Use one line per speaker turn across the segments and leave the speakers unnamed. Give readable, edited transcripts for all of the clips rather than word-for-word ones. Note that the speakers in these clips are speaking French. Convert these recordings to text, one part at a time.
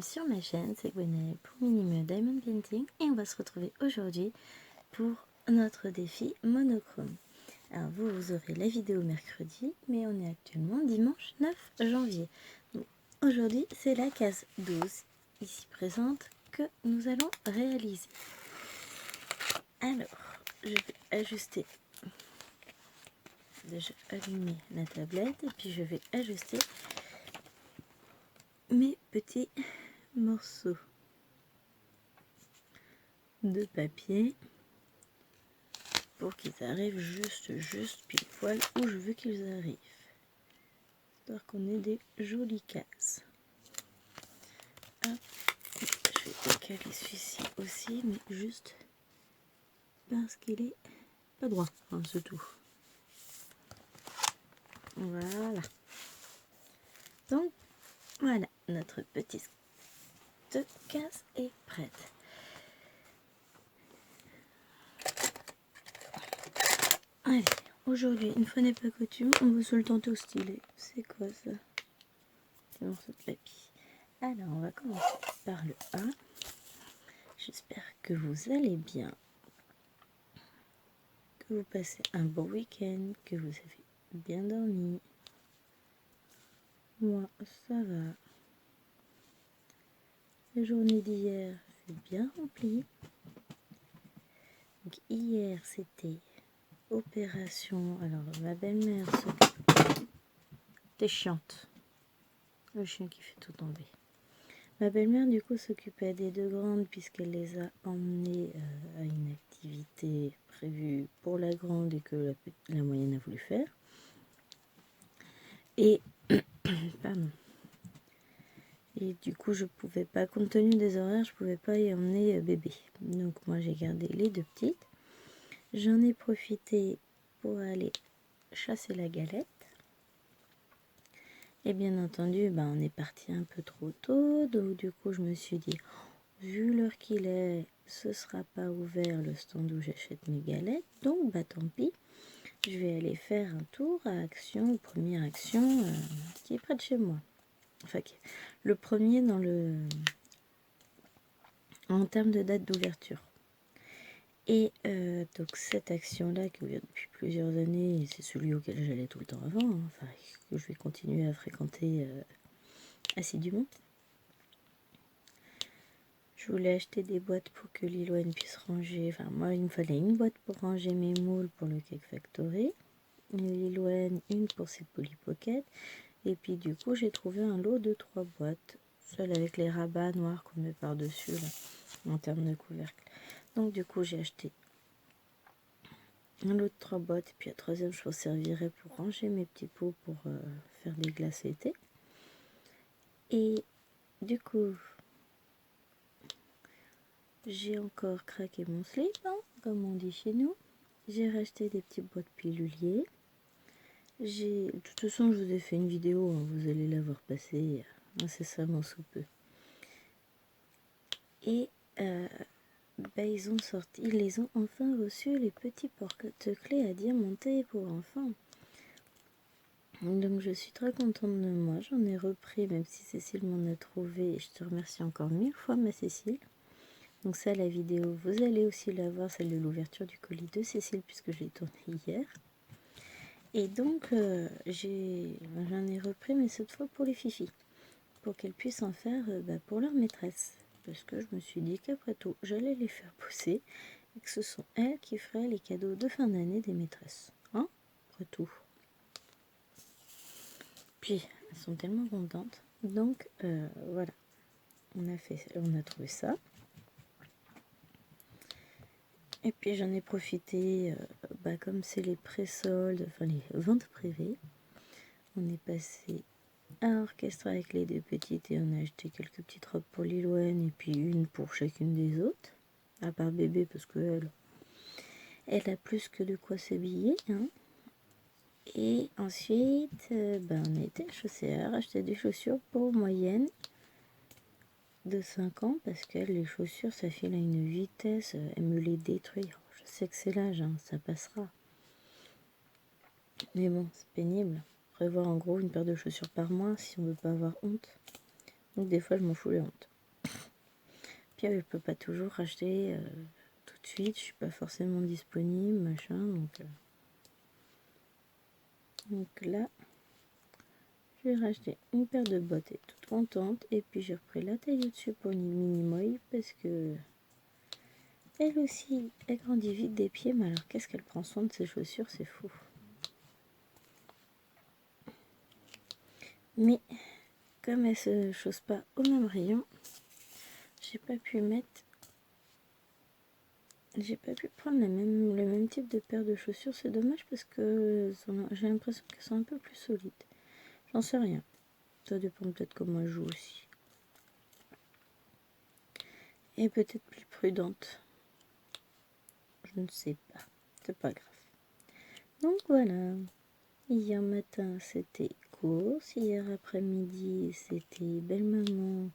sur ma chaîne, c'est Gwenaëlle pour Minime Diamond Painting et on va se retrouver aujourd'hui pour notre défi monochrome. Alors vous aurez la vidéo mercredi, mais on est actuellement dimanche 9 janvier. Donc aujourd'hui c'est la case 12 ici présente que nous allons réaliser. Alors je vais ajuster, déjà allumer la tablette et puis je vais ajuster mes petits morceaux de papier pour qu'ils arrivent juste pile poil où je veux qu'ils arrivent, histoire qu'on ait des jolies cases. Hop. Je vais décaler celui-ci aussi, mais juste parce qu'il est pas droit, enfin, c'est tout. Voilà. Donc voilà, notre petite case est prête. Allez, aujourd'hui, une fois n'est pas coutume, on va se le tenter au stylet. C'est quoi ça? Des morceaux de papier. Alors, on va commencer par le A. J'espère que vous allez bien, que vous passez un bon week-end, que vous avez bien dormi. Moi, ça va. La journée d'hier fut bien remplie. Donc, hier, c'était opération. Alors, ma belle-mère s'occupe. T'es chiante. Le chien qui fait tout tomber. Ma belle-mère, du coup, s'occupait des deux grandes puisqu'elle les a emmenées à une activité prévue pour la grande et que la moyenne a voulu faire. Et, pardon. Et du coup, je pouvais pas, compte tenu des horaires, je pouvais pas y emmener bébé. Donc, moi, j'ai gardé les deux petites. J'en ai profité pour aller chasser la galette. Et bien entendu, on est parti un peu trop tôt. Donc, du coup, je me suis dit, vu l'heure qu'il est, ce sera pas ouvert le stand où j'achète mes galettes. Donc, tant pis. Je vais aller faire un tour à Action, première Action qui est près de chez moi. Enfin, le premier en termes de date d'ouverture. Et donc cette action-là qui ouvre depuis plusieurs années, c'est celui auquel j'allais tout le temps avant, hein, enfin que je vais continuer à fréquenter assidûment. Je voulais acheter des boîtes pour que Liloine puisse ranger, enfin moi il me fallait une boîte pour ranger mes moules pour le Cake Factory, et Liloine une pour ses Polly Pocket, et puis du coup j'ai trouvé un lot de 3 boîtes, celle avec les rabats noirs qu'on met par-dessus là, en termes de couvercle. Donc du coup j'ai acheté un lot de 3 boîtes, et puis la troisième je m'en servirai pour ranger mes petits pots pour faire des glaces été. Et du coup j'ai encore craqué mon slip, hein, comme on dit chez nous. J'ai racheté des petits boîtes piluliers. De toute façon je vous ai fait une vidéo, hein, vous allez la voir passer incessamment sous peu. Et ils les ont enfin reçus, les petits porte-clés à diamanter pour enfants. Donc je suis très contente de moi, j'en ai repris, même si Cécile m'en a trouvé, et je te remercie encore 1000 fois ma Cécile. Donc ça, la vidéo, vous allez aussi la voir, celle de l'ouverture du colis de Cécile, puisque je l'ai tournée hier. Et donc j'en ai repris, mais cette fois pour les filles, pour qu'elles puissent en faire pour leur maîtresse. Parce que je me suis dit qu'après tout, j'allais les faire pousser, et que ce sont elles qui feraient les cadeaux de fin d'année des maîtresses. Hein, après tout. Puis, elles sont tellement contentes. Donc, voilà. On a trouvé ça. Et puis, j'en ai profité, comme c'est les pré-soldes, enfin les ventes privées. On est passé à Orchestre avec les deux petites et on a acheté quelques petites robes pour Liloine et puis une pour chacune des autres. À part bébé, parce qu'elle a plus que de quoi s'habiller, hein. Et ensuite, on a été à Chaussée-Art acheter des chaussures pour moyenne de 5 ans, parce que les chaussures, ça file à une vitesse, elle me les détruit. Je sais que c'est l'âge, hein, ça passera. Mais bon, c'est pénible. Prévoir en gros une paire de chaussures par mois si on veut pas avoir honte. Donc des fois, je m'en fous les honte. Puis je peux pas toujours racheter tout de suite, je suis pas forcément disponible, machin, donc là, j'ai racheté une paire de bottes et toute contente, et puis j'ai repris la taille au-dessus pour une mini-moille parce que elle aussi, elle grandit vite des pieds, mais alors qu'est-ce qu'elle prend soin de ses chaussures, c'est fou. Mais comme elle se chausse pas au même rayon, j'ai pas pu prendre le même type de paire de chaussures. C'est dommage parce que j'ai l'impression qu'elles sont un peu plus solides. J'en sais rien. Ça dépend peut-être comment elle joue aussi. Et peut-être plus prudente. Je ne sais pas. C'est pas grave. Donc voilà. Hier matin, c'était course. Hier après-midi, c'était belle-maman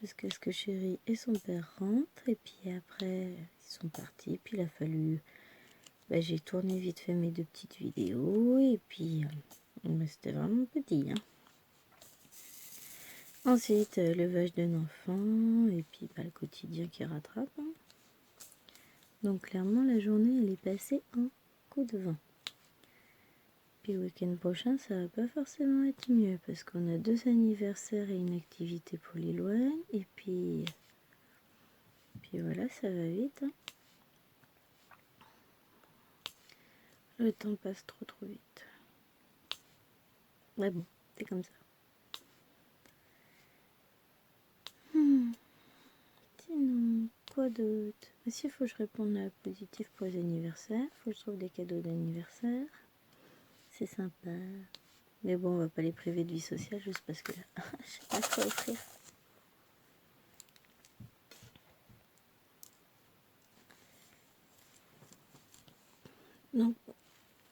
jusqu'à ce que chérie et son père rentrent. Et puis après, ils sont partis. Puis il a fallu... j'ai tourné vite fait mes 2 petites vidéos. Et puis, c'était vraiment petit. Hein. Ensuite, levage d'un enfant. Et puis, le quotidien qui rattrape. Hein. Donc clairement, la journée, elle est passée en coup de vent. Puis le week-end prochain, ça va pas forcément être mieux parce qu'on a 2 anniversaires et une activité pour l'Éloigne. Et puis voilà, ça va vite. Hein. Le temps passe trop vite. Ouais bon, c'est comme ça. Sinon, quoi d'autre? Aussi, il faut que je réponde à la positive pour les anniversaires. Il faut que je trouve des cadeaux d'anniversaire. C'est sympa. Mais bon, on va pas les priver de vie sociale juste parce que je sais pas quoi offrir. Donc,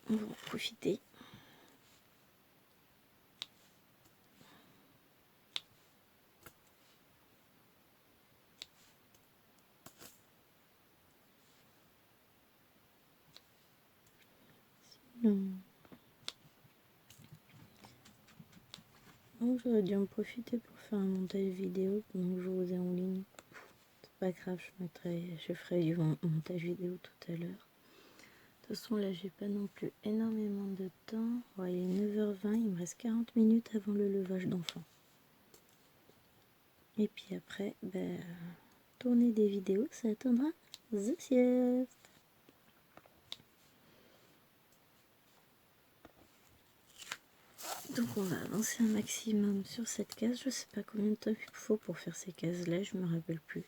on va en profiter. Donc, j'aurais dû en profiter pour faire un montage vidéo pendant que je vous ai en ligne. C'est pas grave, je ferai du montage vidéo tout à l'heure. De toute façon, là, j'ai pas non plus énormément de temps. Ouais, il est 9h20, il me reste 40 minutes avant le levage d'enfant. Et puis après, tourner des vidéos, ça attendra the sieste. Donc on va avancer un maximum sur cette case. Je sais pas combien de temps il faut pour faire ces cases là, je me rappelle plus.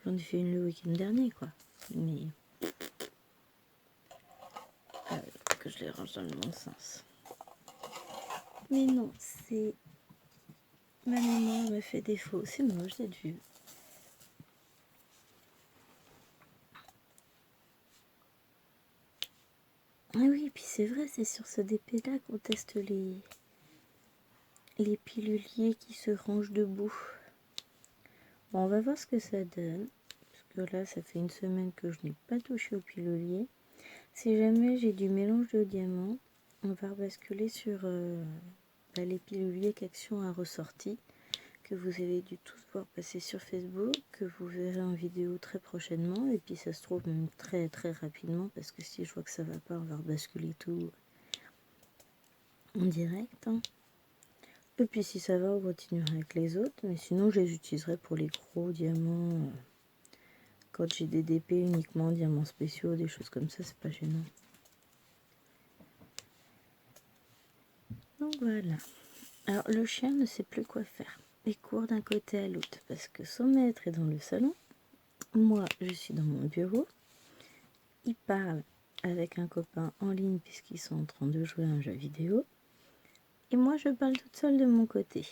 J'en ai fait une le week-end dernier quoi. Mais que je les range dans le bon sens. Mais non, c'est... Ma mémoire me fait défaut. C'est moche cette vue. Ah oui, et puis c'est vrai, c'est sur ce DP là qu'on teste les piluliers qui se rangent debout. Bon, on va voir ce que ça donne. Parce que là, ça fait une semaine que je n'ai pas touché au pilulier. Si jamais j'ai du mélange de diamants, on va basculer sur les piluliers qu'Action a ressortis, que vous avez dû tous voir passer sur Facebook, que vous verrez en vidéo très prochainement, et puis ça se trouve même très très rapidement, parce que si je vois que ça va pas, on va rebasculer tout en direct. Hein. Et puis si ça va, on continuera avec les autres, mais sinon je les utiliserai pour les gros diamants. Quand j'ai des DP uniquement diamants spéciaux, des choses comme ça, c'est pas gênant. Donc voilà. Alors le chien ne sait plus quoi faire. Il court d'un côté à l'autre parce que son maître est dans le salon. Moi, je suis dans mon bureau. Il parle avec un copain en ligne puisqu'ils sont en train de jouer à un jeu vidéo. Et moi, je parle toute seule de mon côté.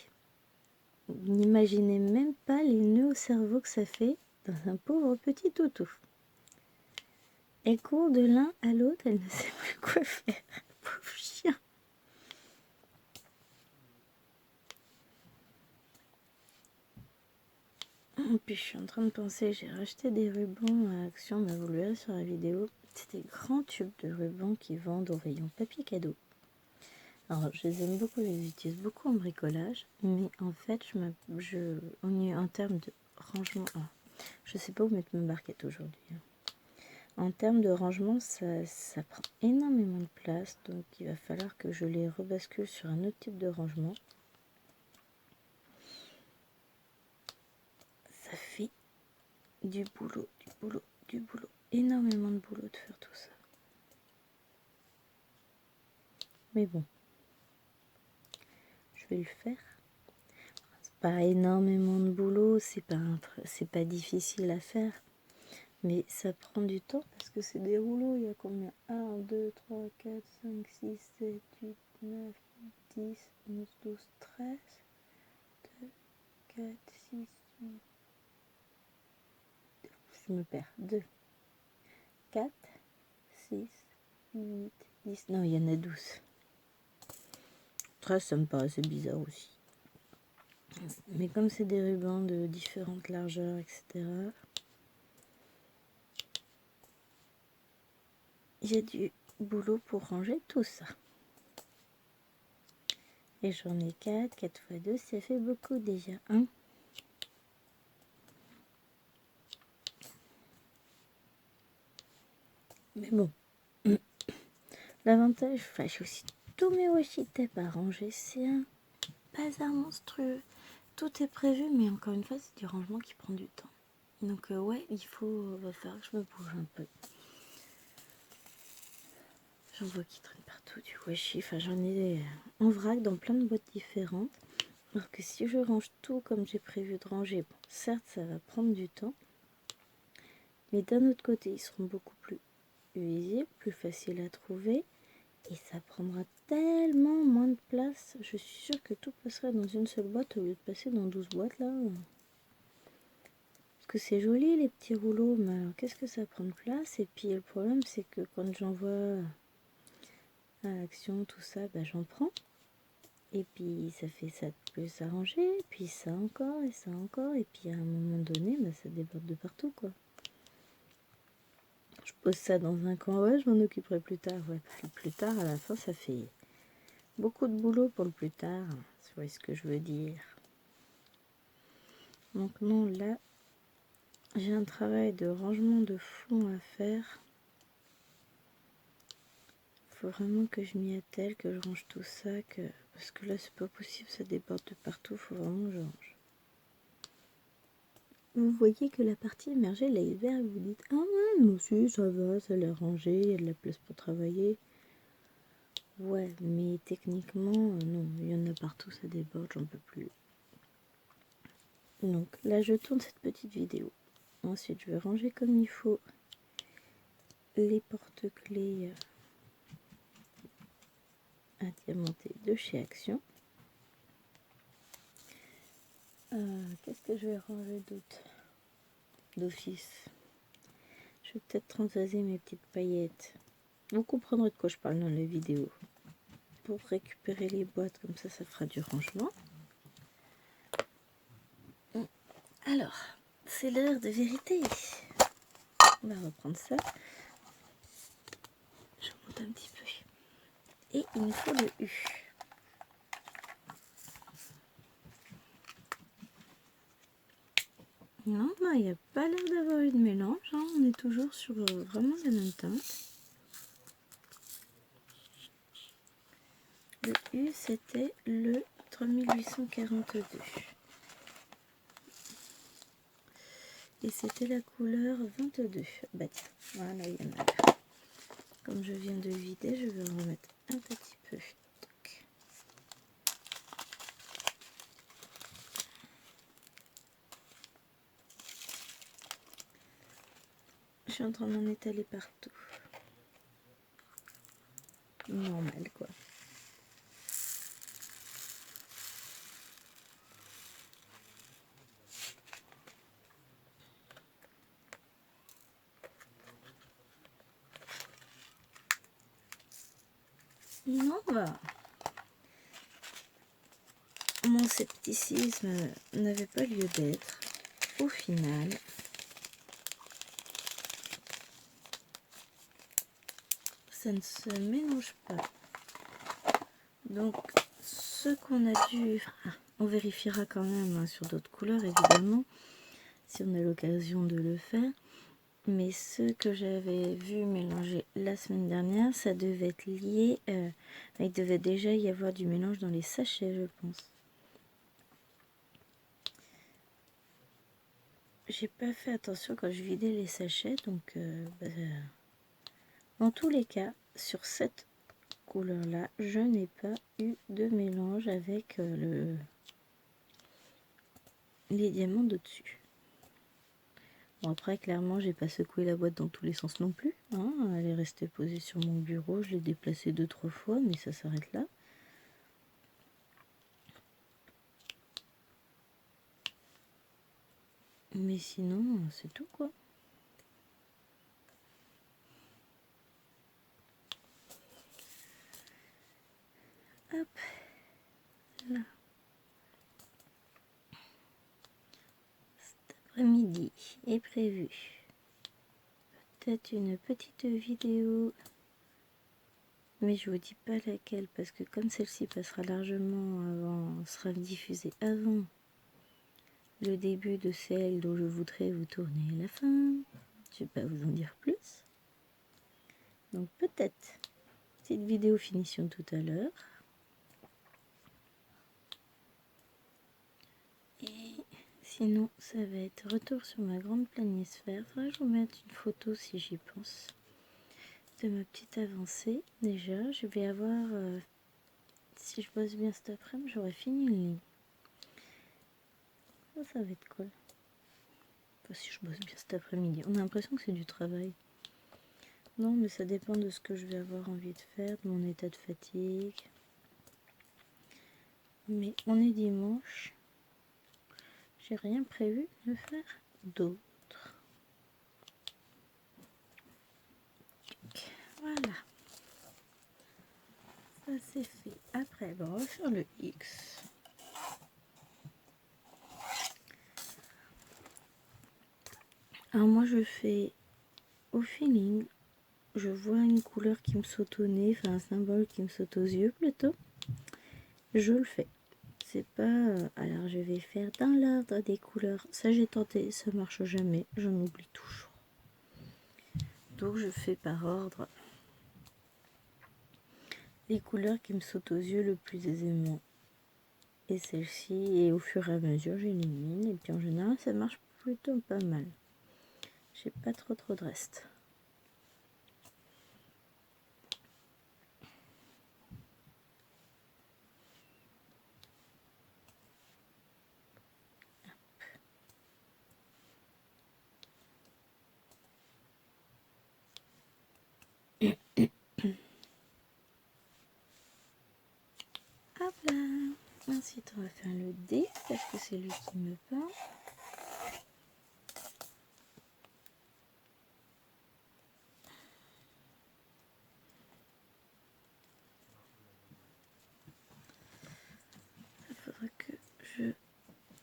Vous n'imaginez même pas les nœuds au cerveau que ça fait dans un pauvre petit toutou. Elle court de l'un à l'autre, elle ne sait plus quoi faire. Pauvre chien. Et puis je suis en train de penser, j'ai racheté des rubans à Action, vous le verrez sur la vidéo. C'est des grands tubes de rubans qui vendent au rayon papier cadeau. Alors je les aime beaucoup, je les utilise beaucoup en bricolage, mais en fait en termes de rangement... Ah, je sais pas où mettre ma barquette aujourd'hui. En termes de rangement, ça prend énormément de place. Donc il va falloir que je les rebascule sur un autre type de rangement. Ça fait du boulot, du boulot, du boulot. Énormément de boulot de faire tout ça. Mais bon, je vais le faire. C'est pas énormément de boulot, c'est pas difficile à faire. Mais ça prend du temps parce que c'est des rouleaux. Il y a combien? 1, 2, 3, 4, 5, 6, 7, 8, 9, 10, 11, 12, 13, 2, 4, 6, 8. Je me perds. 2, 4, 6, 8, 10. Non, il y en a 12. 13, ça me paraissait bizarre aussi. Mais comme c'est des rubans de différentes largeurs, etc., j'ai du boulot pour ranger tout ça. Et j'en ai 4, 4 fois 2, ça fait beaucoup déjà. Hein. Mais bon, l'avantage, enfin, j'ai aussi tous mes washi tapes à ranger. C'est un bazar monstrueux. Tout est prévu, mais encore une fois, c'est du rangement qui prend du temps. Donc ouais, va falloir que je me bouge un peu. J'en vois qui traînent partout du washi. Enfin, j'en ai en vrac dans plein de boîtes différentes. Alors que si je range tout comme j'ai prévu de ranger, bon, certes, ça va prendre du temps. Mais d'un autre côté, ils seront beaucoup plus visibles, plus faciles à trouver. Et ça prendra tellement moins de place. Je suis sûre que tout passerait dans une seule boîte au lieu de passer dans 12 boîtes là. Parce que c'est joli les petits rouleaux, mais alors qu'est-ce que ça prend de place? Et puis le problème c'est que quand j'envoie à Action tout ça, bah, j'en prends. Et puis ça fait ça de plus à ranger, puis ça encore, et ça encore. Et puis à un moment donné, bah, ça déborde de partout quoi. Je pose ça dans un coin, ouais, je m'en occuperai plus tard. Ouais, le plus tard à la fin ça fait beaucoup de boulot pour le plus tard. Vous voyez ce que je veux dire. Donc non, là, j'ai un travail de rangement de fond à faire. Faut vraiment que je m'y attelle, que je range tout ça, parce que là c'est pas possible, ça déborde de partout, faut vraiment que je range. Vous voyez que la partie émergée là est verte, vous dites ah ouais, moi aussi ça va, ça l'a rangé, il y a de la place pour travailler. Ouais, mais techniquement, non, il y en a partout, ça déborde, j'en peux plus. Donc là je tourne cette petite vidéo. Ensuite je vais ranger comme il faut les porte-clés diamanté de chez Action. Qu'est-ce que je vais ranger d'autre d'office? Je vais peut-être transvaser mes petites paillettes. Vous comprendrez de quoi je parle dans la vidéo. Pour récupérer les boîtes, comme ça fera du rangement. Alors, c'est l'heure de vérité. On va reprendre ça. Je monte un petit peu. Et il nous faut le U. Non, bah, il n'y a pas l'air d'avoir eu de mélange. Hein. On est toujours sur vraiment la même teinte. Le U, c'était le 3842. Et c'était la couleur 22. Bah tiens, voilà, il y en a là. Comme je viens de vider, je vais en remettre un petit peu. Je suis en train d'en étaler partout. Normal quoi. Non, bah. Mon scepticisme n'avait pas lieu d'être. Au final, ça ne se mélange pas. Donc, ce qu'on a dû... on vérifiera quand même hein, sur d'autres couleurs, évidemment. si on a l'occasion de le faire. Mais ce que j'avais vu mélanger la semaine dernière, ça devait être lié, il devait déjà y avoir du mélange dans les sachets, je pense. J'ai pas fait attention quand je vidais les sachets, donc dans tous les cas, sur cette couleur-là, je n'ai pas eu de mélange avec les diamants de dessus. Bon, après, clairement, j'ai pas secoué la boîte dans tous les sens non plus. Hein. Elle est restée posée sur mon bureau. Je l'ai déplacée 2-3 fois, mais ça s'arrête là. Mais sinon, c'est tout, quoi. Hop, là. Cet après-midi est prévu peut-être une petite vidéo, mais je vous dis pas laquelle, parce que comme celle-ci passera largement avant, sera diffusée avant le début de celle dont je voudrais vous tourner la fin, je vais pas vous en dire plus. Donc peut-être petite vidéo finition tout à l'heure. Et sinon, ça va être retour sur ma grande planisphère. Faudrait que je vous mette une photo si j'y pense de ma petite avancée. Déjà, je vais avoir, si je bosse bien cet après-midi, j'aurai fini une ligne. Ça va être cool. Enfin, si je bosse bien cet après-midi. On a l'impression que c'est du travail. Non, mais ça dépend de ce que je vais avoir envie de faire, de mon état de fatigue. Mais on est dimanche. J'ai rien prévu de faire d'autre. Voilà. Ça c'est fait. Après, on va faire le X. Alors moi je fais au feeling. Je vois une couleur qui me saute au nez, enfin un symbole qui me saute aux yeux plutôt. Je le fais. C'est pas... alors je vais faire dans l'ordre des couleurs. Ça j'ai tenté, ça marche jamais. J'en oublie toujours. Donc je fais par ordre les couleurs qui me sautent aux yeux le plus aisément. Et celle-ci, et au fur et à mesure j'élimine. Et puis en général ça marche plutôt pas mal. J'ai pas trop de reste. Hop là. Ensuite on va faire le D parce que c'est lui qui me parle. Il faudra que je...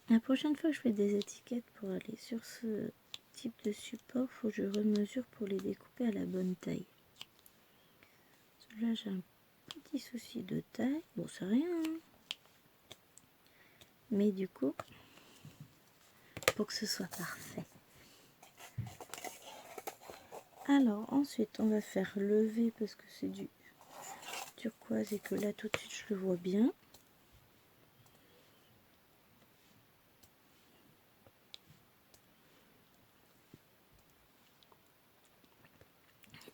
La prochaine fois que je fais des étiquettes pour aller sur ce type de support, il faut que je remesure pour les découper à la bonne taille. Là j'ai un petit souci de taille. Bon c'est rien. Hein. Mais du coup, pour que ce soit parfait. Alors ensuite on va faire lever parce que c'est du turquoise et que là tout de suite je le vois bien.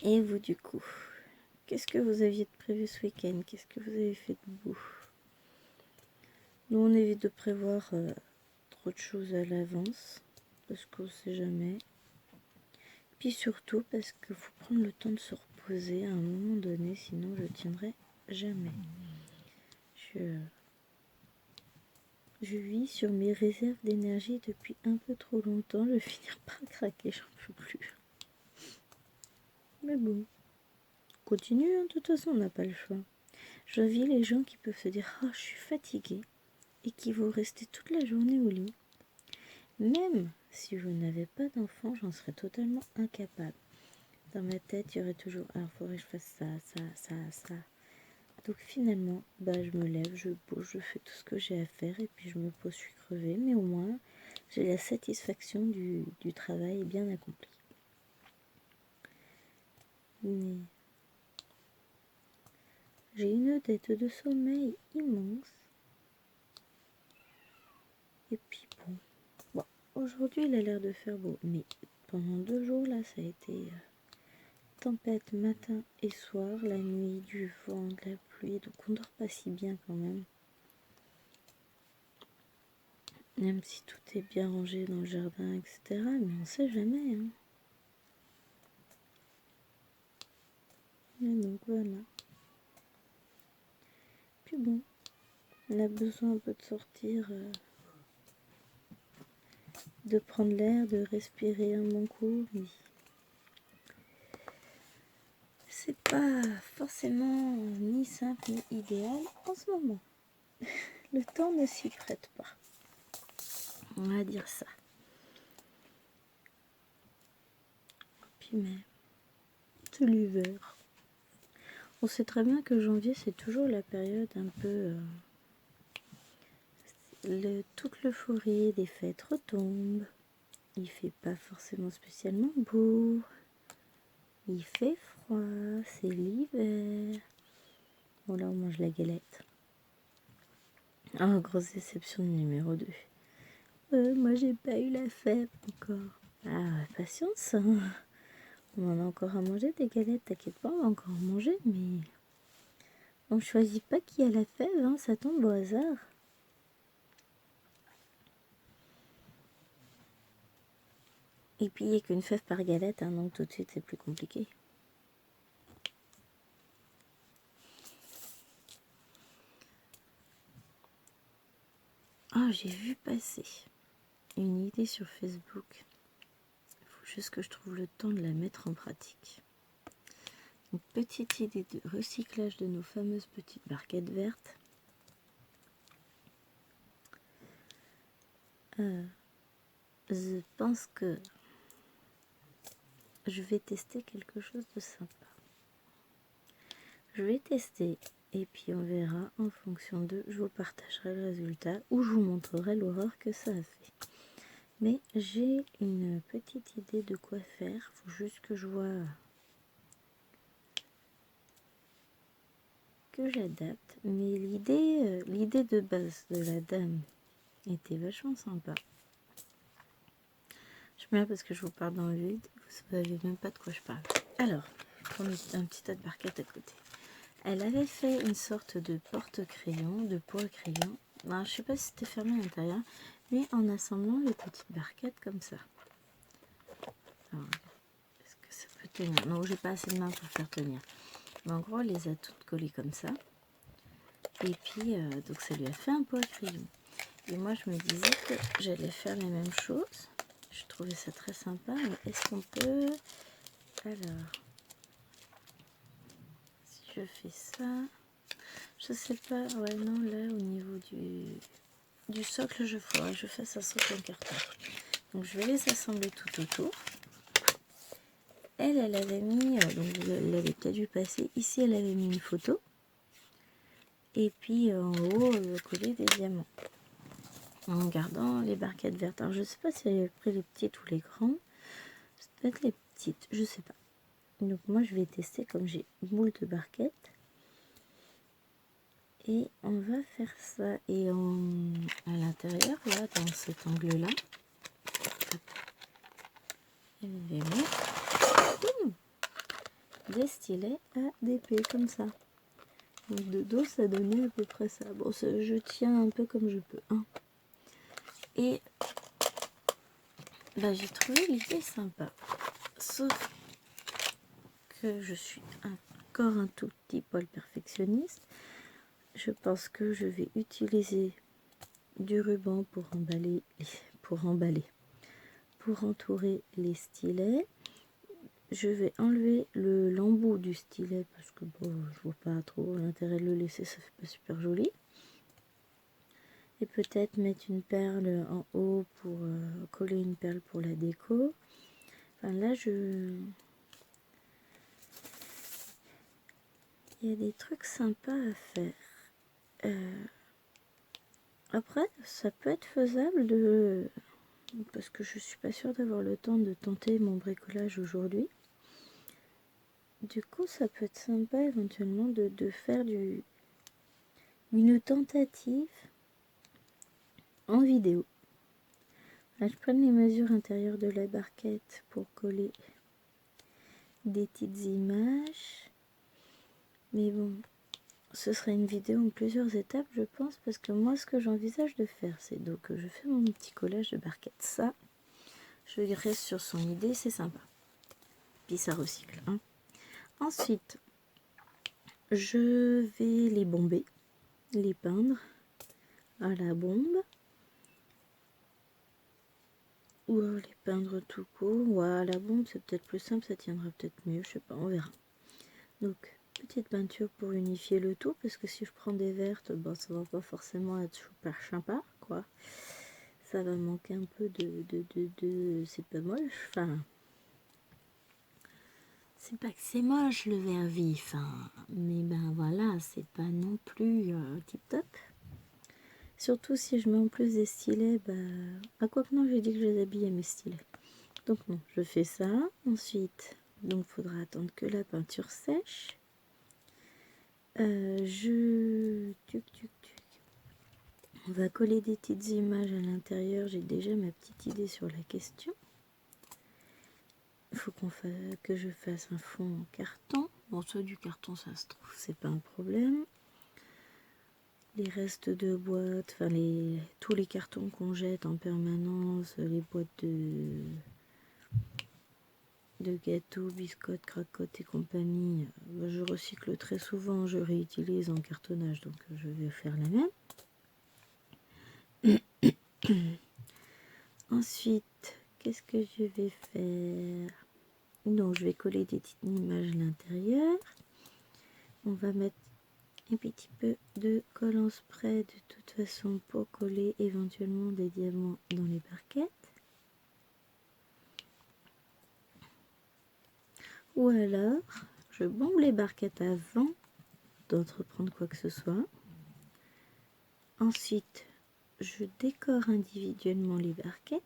Et vous du coup, qu'est-ce que vous aviez de prévu ce week-end? Qu'est-ce que vous avez fait de beau? Nous on évite de prévoir trop de choses à l'avance parce qu'on sait jamais. Puis surtout parce qu'il faut prendre le temps de se reposer à un moment donné, sinon je tiendrai jamais. Je vis sur mes réserves d'énergie depuis un peu trop longtemps. Je vais finir par craquer, j'en peux plus. Mais bon, continue, hein, de toute façon on n'a pas le choix. Je vis les gens qui peuvent se dire « Oh, je suis fatiguée » et qui vont rester toute la journée au lit. Même si je n'avais pas d'enfant, j'en serais totalement incapable. Dans ma tête, il y aurait toujours « Alors, il faudrait que je fasse ça, ça, ça, ça ». Donc finalement, je me lève, je bouge, je fais tout ce que j'ai à faire et puis je me pose, je suis crevée. Mais au moins, j'ai la satisfaction du travail bien accompli. Mais j'ai une tête de sommeil immense. Et puis bon, aujourd'hui il a l'air de faire beau, mais pendant 2 jours là, ça a été tempête matin et soir, la nuit, du vent, de la pluie, donc on dort pas si bien quand même. Même si tout est bien rangé dans le jardin, etc. Mais on sait jamais. Hein. Et donc voilà. Puis bon, on a besoin un peu de sortir, de prendre l'air, de respirer un bon coup. Mais c'est pas forcément ni simple ni idéal en ce moment. Le temps ne s'y prête pas. On va dire ça. Puis mais c'est l'hiver. On sait très bien que janvier c'est toujours la période un peu... toute l'euphorie des fêtes retombe. Il fait pas forcément spécialement beau. Il fait froid. C'est l'hiver. Bon là on mange la galette. Ah, grosse déception numéro 2. Moi j'ai pas eu la fève encore. Ah, patience. Hein. On en a encore à manger des galettes, t'inquiète pas, on va encore en manger, mais on choisit pas qui a la fève, hein, ça tombe au hasard. Et puis il n'y a qu'une fève par galette, hein, donc tout de suite c'est plus compliqué. Ah, j'ai vu passer une idée sur Facebook. Il faut juste que je trouve le temps de la mettre en pratique. Une petite idée de recyclage de nos fameuses petites barquettes vertes. Je pense que je vais tester quelque chose de sympa. Je vais tester et puis on verra en fonction de... Je vous partagerai le résultat ou je vous montrerai l'horreur que ça a fait. Mais j'ai une petite idée de quoi faire. Il faut juste que je vois... que j'adapte. Mais l'idée de base de la dame était vachement sympa. Je mets parce que je vous parle dans le vide. Vous savez même pas de quoi je parle. Alors, je vais prendre un petit tas de barquettes à côté. Elle avait fait une sorte de porte-crayon, de poids-crayon. Ben, je sais pas si c'était fermé à l'intérieur, mais en assemblant les petites barquettes comme ça. Alors, est-ce que ça peut tenir? Non, j'ai pas assez de main pour faire tenir. Mais en gros, elle les a toutes collées comme ça. Et puis, donc ça lui a fait un poids-crayon. Et moi, je me disais que j'allais faire les mêmes choses. Je trouvais ça très sympa. Mais est-ce qu'on peut... Alors, si je fais ça... Je sais pas, ouais, non, là, au niveau du socle, je fais ça socle en carton. Donc, je vais les assembler tout autour. Elle avait mis, donc vous l'avez peut-être vu passer, ici, elle avait mis une photo. Et puis, en haut, coller des diamants. En gardant les barquettes vertes. Alors, je sais pas si elle avait pris les petites ou les grandes. C'est peut-être les petites, je sais pas. Donc, moi, je vais tester comme j'ai moult de barquettes. Et on va faire ça. Et à l'intérieur, là, dans cet angle-là, je vais mettre des stylets à d'épée, comme ça. Donc de dos, ça donnait à peu près ça. Bon, je tiens un peu comme je peux. Hein. Et bah, j'ai trouvé l'idée sympa. Sauf que je suis encore un tout petit poil perfectionniste. Je pense que je vais utiliser du ruban pour entourer les stylets. Je vais enlever l'embout du stylet parce que bon, je vois pas trop l'intérêt de le laisser, ça fait pas super joli. Et peut-être mettre une perle en haut pour coller une perle pour la déco. Enfin là, il y a des trucs sympas à faire. Après, ça peut être faisable parce que je suis pas sûre d'avoir le temps de tenter mon bricolage aujourd'hui. Du coup, ça peut être sympa éventuellement de faire une tentative en vidéo. Là, je prends les mesures intérieures de la barquette pour coller des petites images. Mais bon, ce sera une vidéo en plusieurs étapes, je pense, parce que moi, ce que j'envisage de faire, c'est donc je fais mon petit collage de barquette. Ça, je reste sur son idée, c'est sympa. Puis ça recycle. Hein. Ensuite, je vais les bomber, les peindre à la bombe. Ou les peindre tout court. Ou à la bombe, c'est peut-être plus simple, ça tiendra peut-être mieux, je sais pas, on verra. Donc, petite peinture pour unifier le tout, parce que si je prends des vertes, bon, ça va pas forcément être super sympa, quoi. Ça va manquer un peu de c'est pas moche, enfin... C'est pas que c'est moche le vert vif, hein, mais ben voilà, c'est pas non plus tip top. Surtout si je mets en plus des stylets, bah... Ah, quoi que non, j'ai dit que je les habillais mes stylets. Donc non, je fais ça. Ensuite, donc faudra attendre que la peinture sèche. On va coller des petites images à l'intérieur. J'ai déjà ma petite idée sur la question. Il faut que je fasse un fond en carton. Bon, soit du carton, ça se trouve, c'est pas un problème. Les restes de boîtes, enfin tous les cartons qu'on jette en permanence, les boîtes de gâteaux, biscottes, cracottes et compagnie, je recycle très souvent, je réutilise en cartonnage, donc je vais faire la même. Ensuite, qu'est-ce que je vais faire? Donc, je vais coller des petites images à l'intérieur. On va mettre un petit peu de colle en spray de toute façon pour coller éventuellement des diamants dans les barquettes. Ou alors, je bombe les barquettes avant d'entreprendre quoi que ce soit. Ensuite, je décore individuellement les barquettes.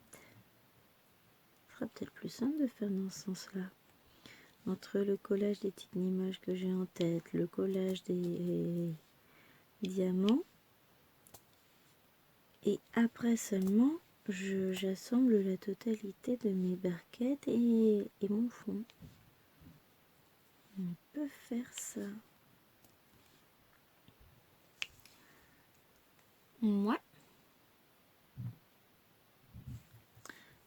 Ce sera peut-être plus simple de faire dans ce sens-là. Entre le collage des petites images que j'ai en tête, le collage des diamants, et après seulement, j'assemble la totalité de mes barquettes et mon fond. On peut faire ça. Ouais.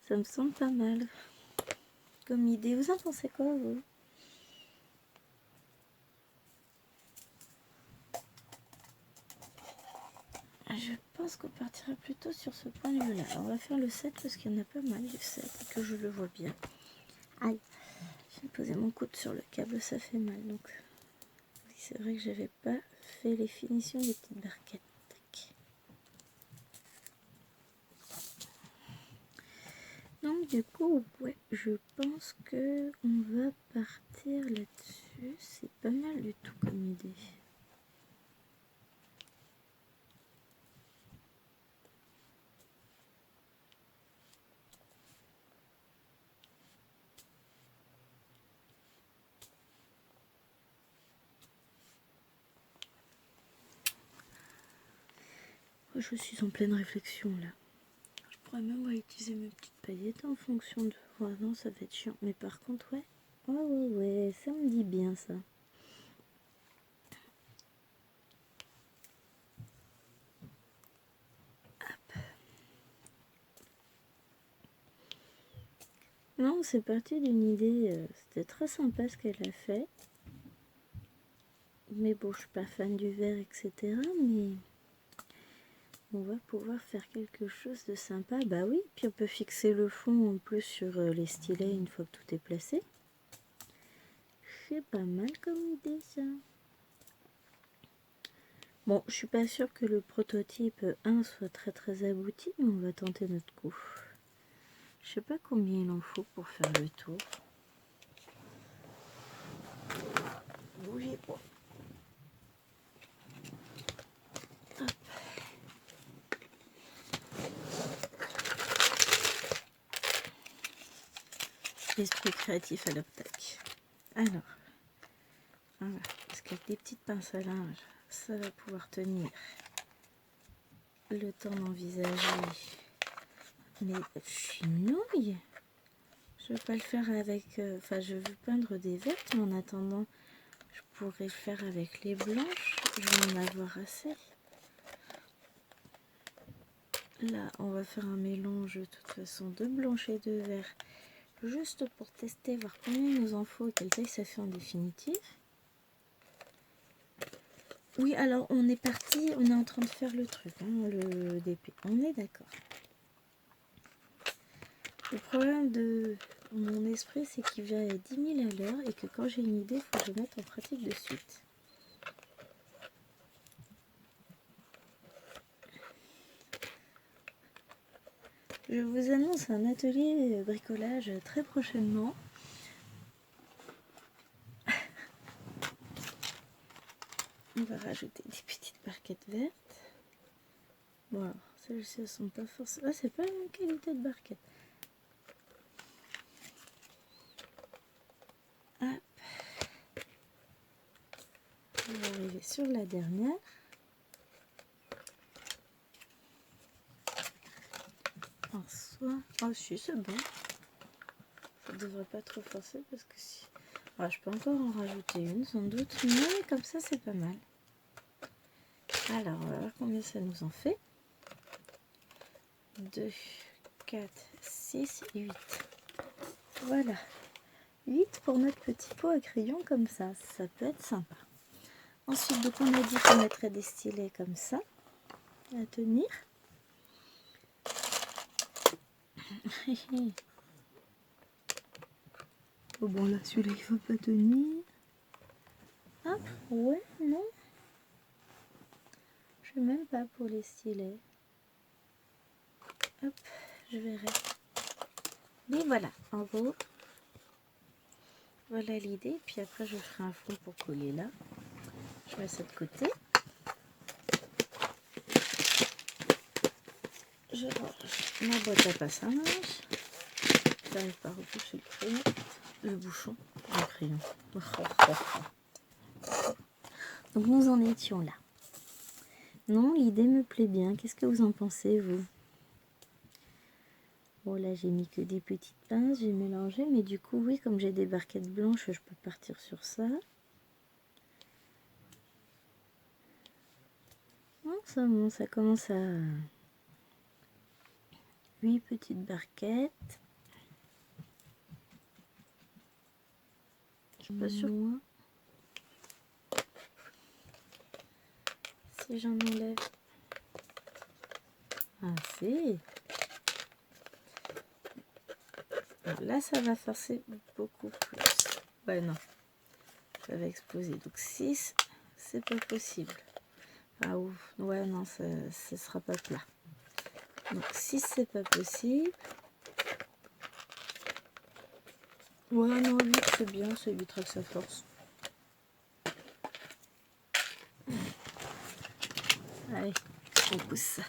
Ça me semble pas mal comme idée. Vous en pensez quoi, vous? Je pense qu'on partira plutôt sur ce point de vue-là. On va faire le 7 parce qu'il y en a pas mal du 7 et que je le vois bien. Aïe, j'ai posé mon coude sur le câble, ça fait mal. Donc, oui, c'est vrai que j'avais pas fait les finitions des petites barquettes. Tac. Donc, du coup, ouais, je pense que on va partir là-dessus. C'est pas mal du tout comme idée. Je suis en pleine réflexion là. Je pourrais même utiliser mes petites paillettes en fonction de... Ouais, non, ça va être chiant. Mais par contre, ouais. Ouais, ça me dit bien ça. Hop. Non, c'est parti d'une idée. C'était très sympa ce qu'elle a fait. Mais bon, je suis pas fan du vert, etc. Mais on va pouvoir faire quelque chose de sympa. Bah oui, puis on peut fixer le fond en plus sur les stylets une fois que tout est placé. C'est pas mal comme idée ça. Bon, je suis pas sûre que le prototype 1 soit très abouti, mais on va tenter notre coup. Je sais pas combien il en faut pour faire le tour. Bougez pas. Hop. Esprit créatif à l'optac. Alors, voilà, parce qu'avec des petites pinces à linge, ça va pouvoir tenir le temps d'envisager. Mais je suis nouille. Je veux pas le faire avec... Enfin, je veux peindre des vertes, mais en attendant, je pourrais le faire avec les blanches. Je vais en avoir assez. Là, on va faire un mélange de toute façon de blanche et de vert. Juste pour tester, voir combien il nous en faut et quelle taille ça fait en définitive. Oui, alors on est parti, on est en train de faire le truc, hein, le DP. On est d'accord. Le problème de mon esprit, c'est qu'il vient à 10 000 à l'heure et que quand j'ai une idée, il faut que je mette en pratique de suite. Je vous annonce un atelier bricolage très prochainement. On va rajouter des petites barquettes vertes. Bon, alors, celles-ci ne sont pas forcément... Ah, c'est pas la même qualité de barquette. Hop. On va arriver sur la dernière. En soit... Oh, si, c'est bon. Ça devrait pas trop forcer parce que si... Alors, je peux encore en rajouter une, sans doute. Mais comme ça, c'est pas mal. Alors, on va voir combien ça nous en fait. 2, 4, 6 et 8. Voilà. 8 pour notre petit pot à crayon comme ça. Ça peut être sympa. Ensuite, donc on a dit qu'on mettrait des stylets comme ça à tenir. Oh bon, là, celui-là, il faut pas tenir. Hop, ouais, non. Je sais même pas pour les stylets. Hop, je verrai. Mais voilà, en gros, voilà l'idée. Puis après, je ferai un fond pour coller là. Je mets ça de côté. Je range ma boîte à passage. J'arrive pas à repousser le crayon. Le bouchon du crayon. Donc nous en étions là. Non, l'idée me plaît bien. Qu'est-ce que vous en pensez, vous? Bon, là, j'ai mis que des petites pinces, j'ai mélangé. Mais du coup, oui, comme j'ai des barquettes blanches, je peux partir sur ça. Non, ça commence à... 8 petites barquettes. Je suis pas sûre. Si j'en enlève... Ah, si. Là, ça va forcer beaucoup plus. Ouais, non. Ça va exploser. Donc 6, c'est pas possible. Ah ouf. Ouais, non, ça sera pas plat. Donc 6, c'est pas possible. Ouais, non, 8, c'est bien. Ça évitera que ça force. Allez, on pousse ça.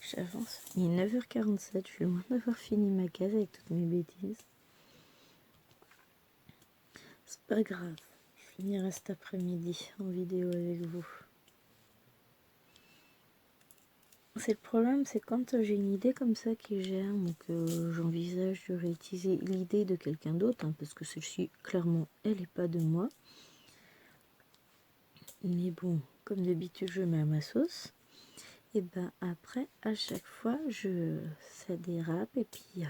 J'avance. Il est 9h47. Je suis loin d'avoir fini ma case avec toutes mes bêtises. C'est pas grave. Je finirai cet après-midi en vidéo avec vous. C'est le problème, c'est quand j'ai une idée comme ça qui germe ou que j'envisage de réutiliser l'idée de quelqu'un d'autre, hein, parce que celle-ci, clairement, elle n'est pas de moi. Mais bon, comme d'habitude, je mets à ma sauce. Et ben après, à chaque fois, ça dérape et puis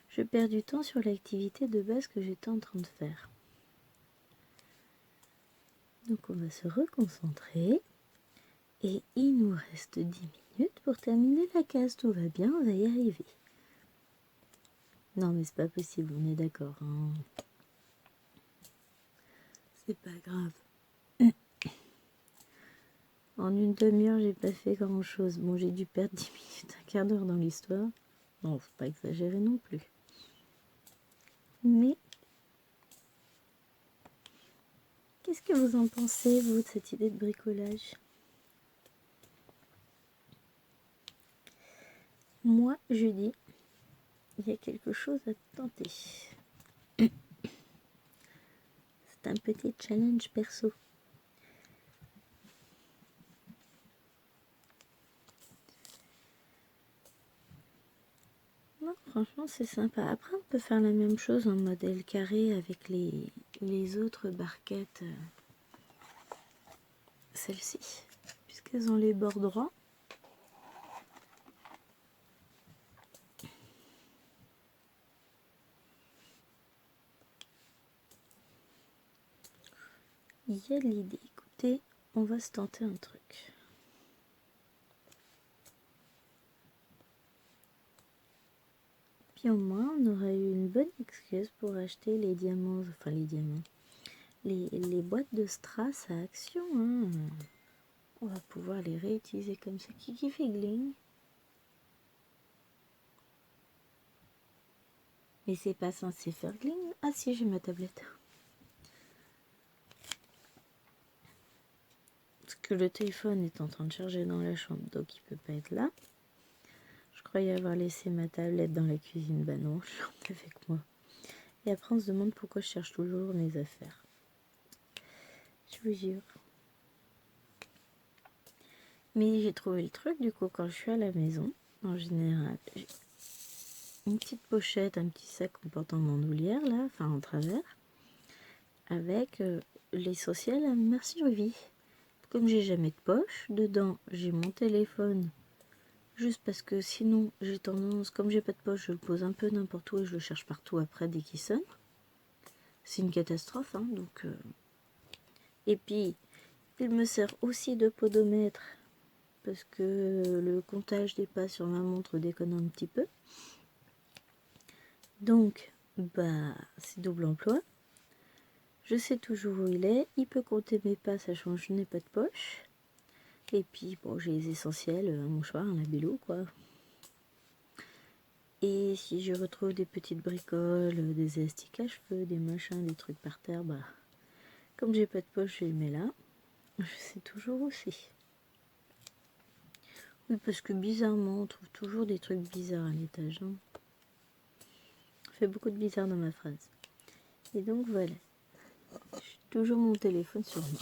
je perds du temps sur l'activité de base que j'étais en train de faire. Donc on va se reconcentrer. Et il nous reste 10 minutes pour terminer la case. Tout va bien, on va y arriver. Non mais c'est pas possible, on est d'accord. Hein. C'est pas grave. En une demi-heure, j'ai pas fait grand chose. Bon, j'ai dû perdre 10 minutes, un quart d'heure dans l'histoire. Non, faut pas exagérer non plus. Mais, qu'est-ce que vous en pensez, vous, de cette idée de bricolage? moi, je dis, il y a quelque chose à tenter. C'est un petit challenge perso. Non, franchement, c'est sympa. Après, on peut faire la même chose en modèle carré avec les autres barquettes. Celles-ci, puisqu'elles ont les bords droits. Il y a de l'idée. Écoutez, on va se tenter un truc. Puis au moins, on aura eu une bonne excuse pour acheter les diamants, enfin les diamants, les boîtes de strass à action. Hein. On va pouvoir les réutiliser comme ça. Qui fait gling? Mais c'est pas censé faire gling. Ah si, j'ai ma tablette. Parce que le téléphone est en train de charger dans la chambre, donc il peut pas être là. Je croyais avoir laissé ma tablette dans la cuisine. Bah non, je suis avec moi. Et après, on se demande pourquoi je cherche toujours mes affaires. Je vous jure. Mais j'ai trouvé le truc, du coup, quand je suis à la maison, en général, j'ai une petite pochette, un petit sac comportant bandoulière, là, enfin en travers, avec l'essentiel à ma survie. Comme j'ai jamais de poche, dedans, j'ai mon téléphone, juste parce que sinon, j'ai tendance, comme j'ai pas de poche, je le pose un peu n'importe où et je le cherche partout après dès qu'il sonne. C'est une catastrophe, hein, donc... Et puis, il me sert aussi de podomètre, parce que le comptage des pas sur ma montre déconne un petit peu. Donc, bah, c'est double emploi. Je sais toujours où il est. Il peut compter mes pas, sachant que je n'ai pas de poche. Et puis, bon, j'ai les essentiels, un mouchoir, un labello, quoi. Et si je retrouve des petites bricoles, des élastiques à cheveux, des machins, des trucs par terre, bah, comme j'ai pas de poche, je les mets là. Je sais toujours aussi. Oui, parce que bizarrement, on trouve toujours des trucs bizarres à l'étage. Hein. On fait beaucoup de bizarres dans ma phrase. Et donc, voilà. J'ai toujours mon téléphone sur moi.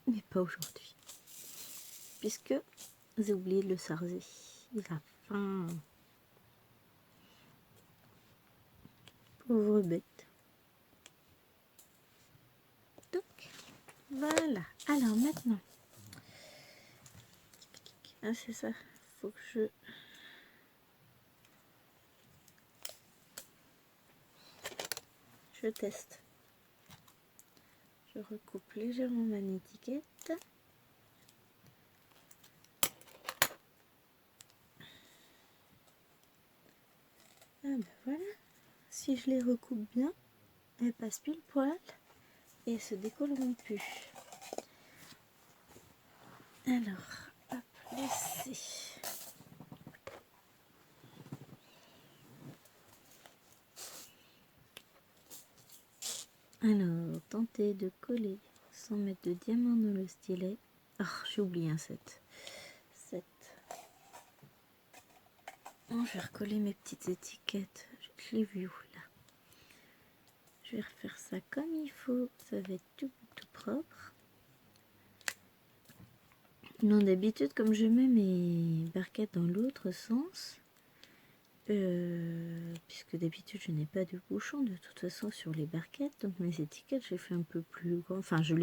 Mais pas aujourd'hui. Puisque j'ai oublié de le sarzer. Il a faim. Pauvre bête. Donc, voilà. Alors maintenant. Ah, c'est ça. Faut que je teste. Je recoupe légèrement ma étiquette. Ah ben voilà. Si je les recoupe bien, elles passent pile poil et elles se décolleront plus. Alors, hop, laissez. Alors, tentez de coller sans mettre de diamant dans le stylet. Oh, j'ai oublié un 7. 7. Oh, je vais recoller mes petites étiquettes. Je l'ai vu où là. Je vais refaire ça comme il faut. Ça va être tout propre. Non, d'habitude, comme je mets mes barquettes dans l'autre sens, puisque d'habitude je n'ai pas de bouchon de toute façon sur les barquettes, donc mes étiquettes j'ai fait un peu plus grand. Enfin, je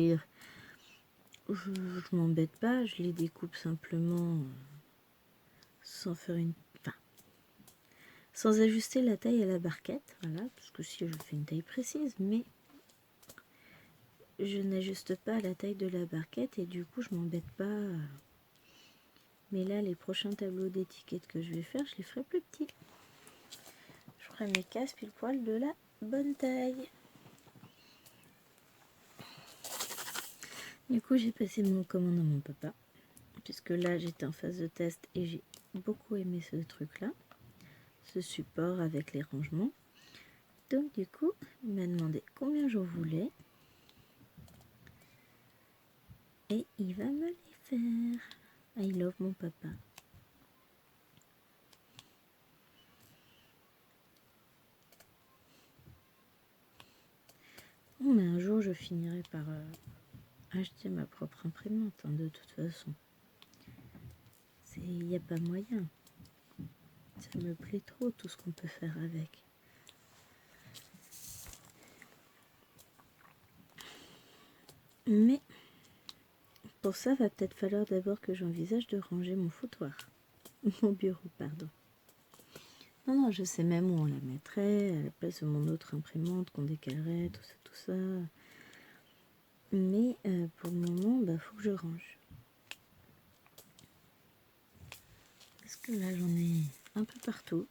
m'embête pas, je les découpe simplement sans faire une, enfin, sans ajuster la taille à la barquette, voilà, parce que si je fais une taille précise, mais je n'ajuste pas la taille de la barquette et du coup je m'embête pas. Mais là, les prochains tableaux d'étiquettes que je vais faire, je les ferai plus petits. Je ferai mes cases pile poil de la bonne taille. Du coup, j'ai passé mon commande à mon papa, puisque là, j'étais en phase de test et j'ai beaucoup aimé ce truc-là, ce support avec les rangements. Donc, du coup, il m'a demandé combien j'en voulais et il va me les faire. I love mon papa. Non, mais un jour, je finirai par acheter ma propre imprimante, hein, de toute façon. Il n'y a pas moyen. Ça me plaît trop, tout ce qu'on peut faire avec. Mais pour ça, va peut-être falloir d'abord que j'envisage de ranger mon foutoir. Mon bureau, pardon. Non, je sais même où on la mettrait, à la place de mon autre imprimante qu'on décalerait, tout ça. Mais pour le moment, faut que je range. Parce que là, j'en ai un peu partout.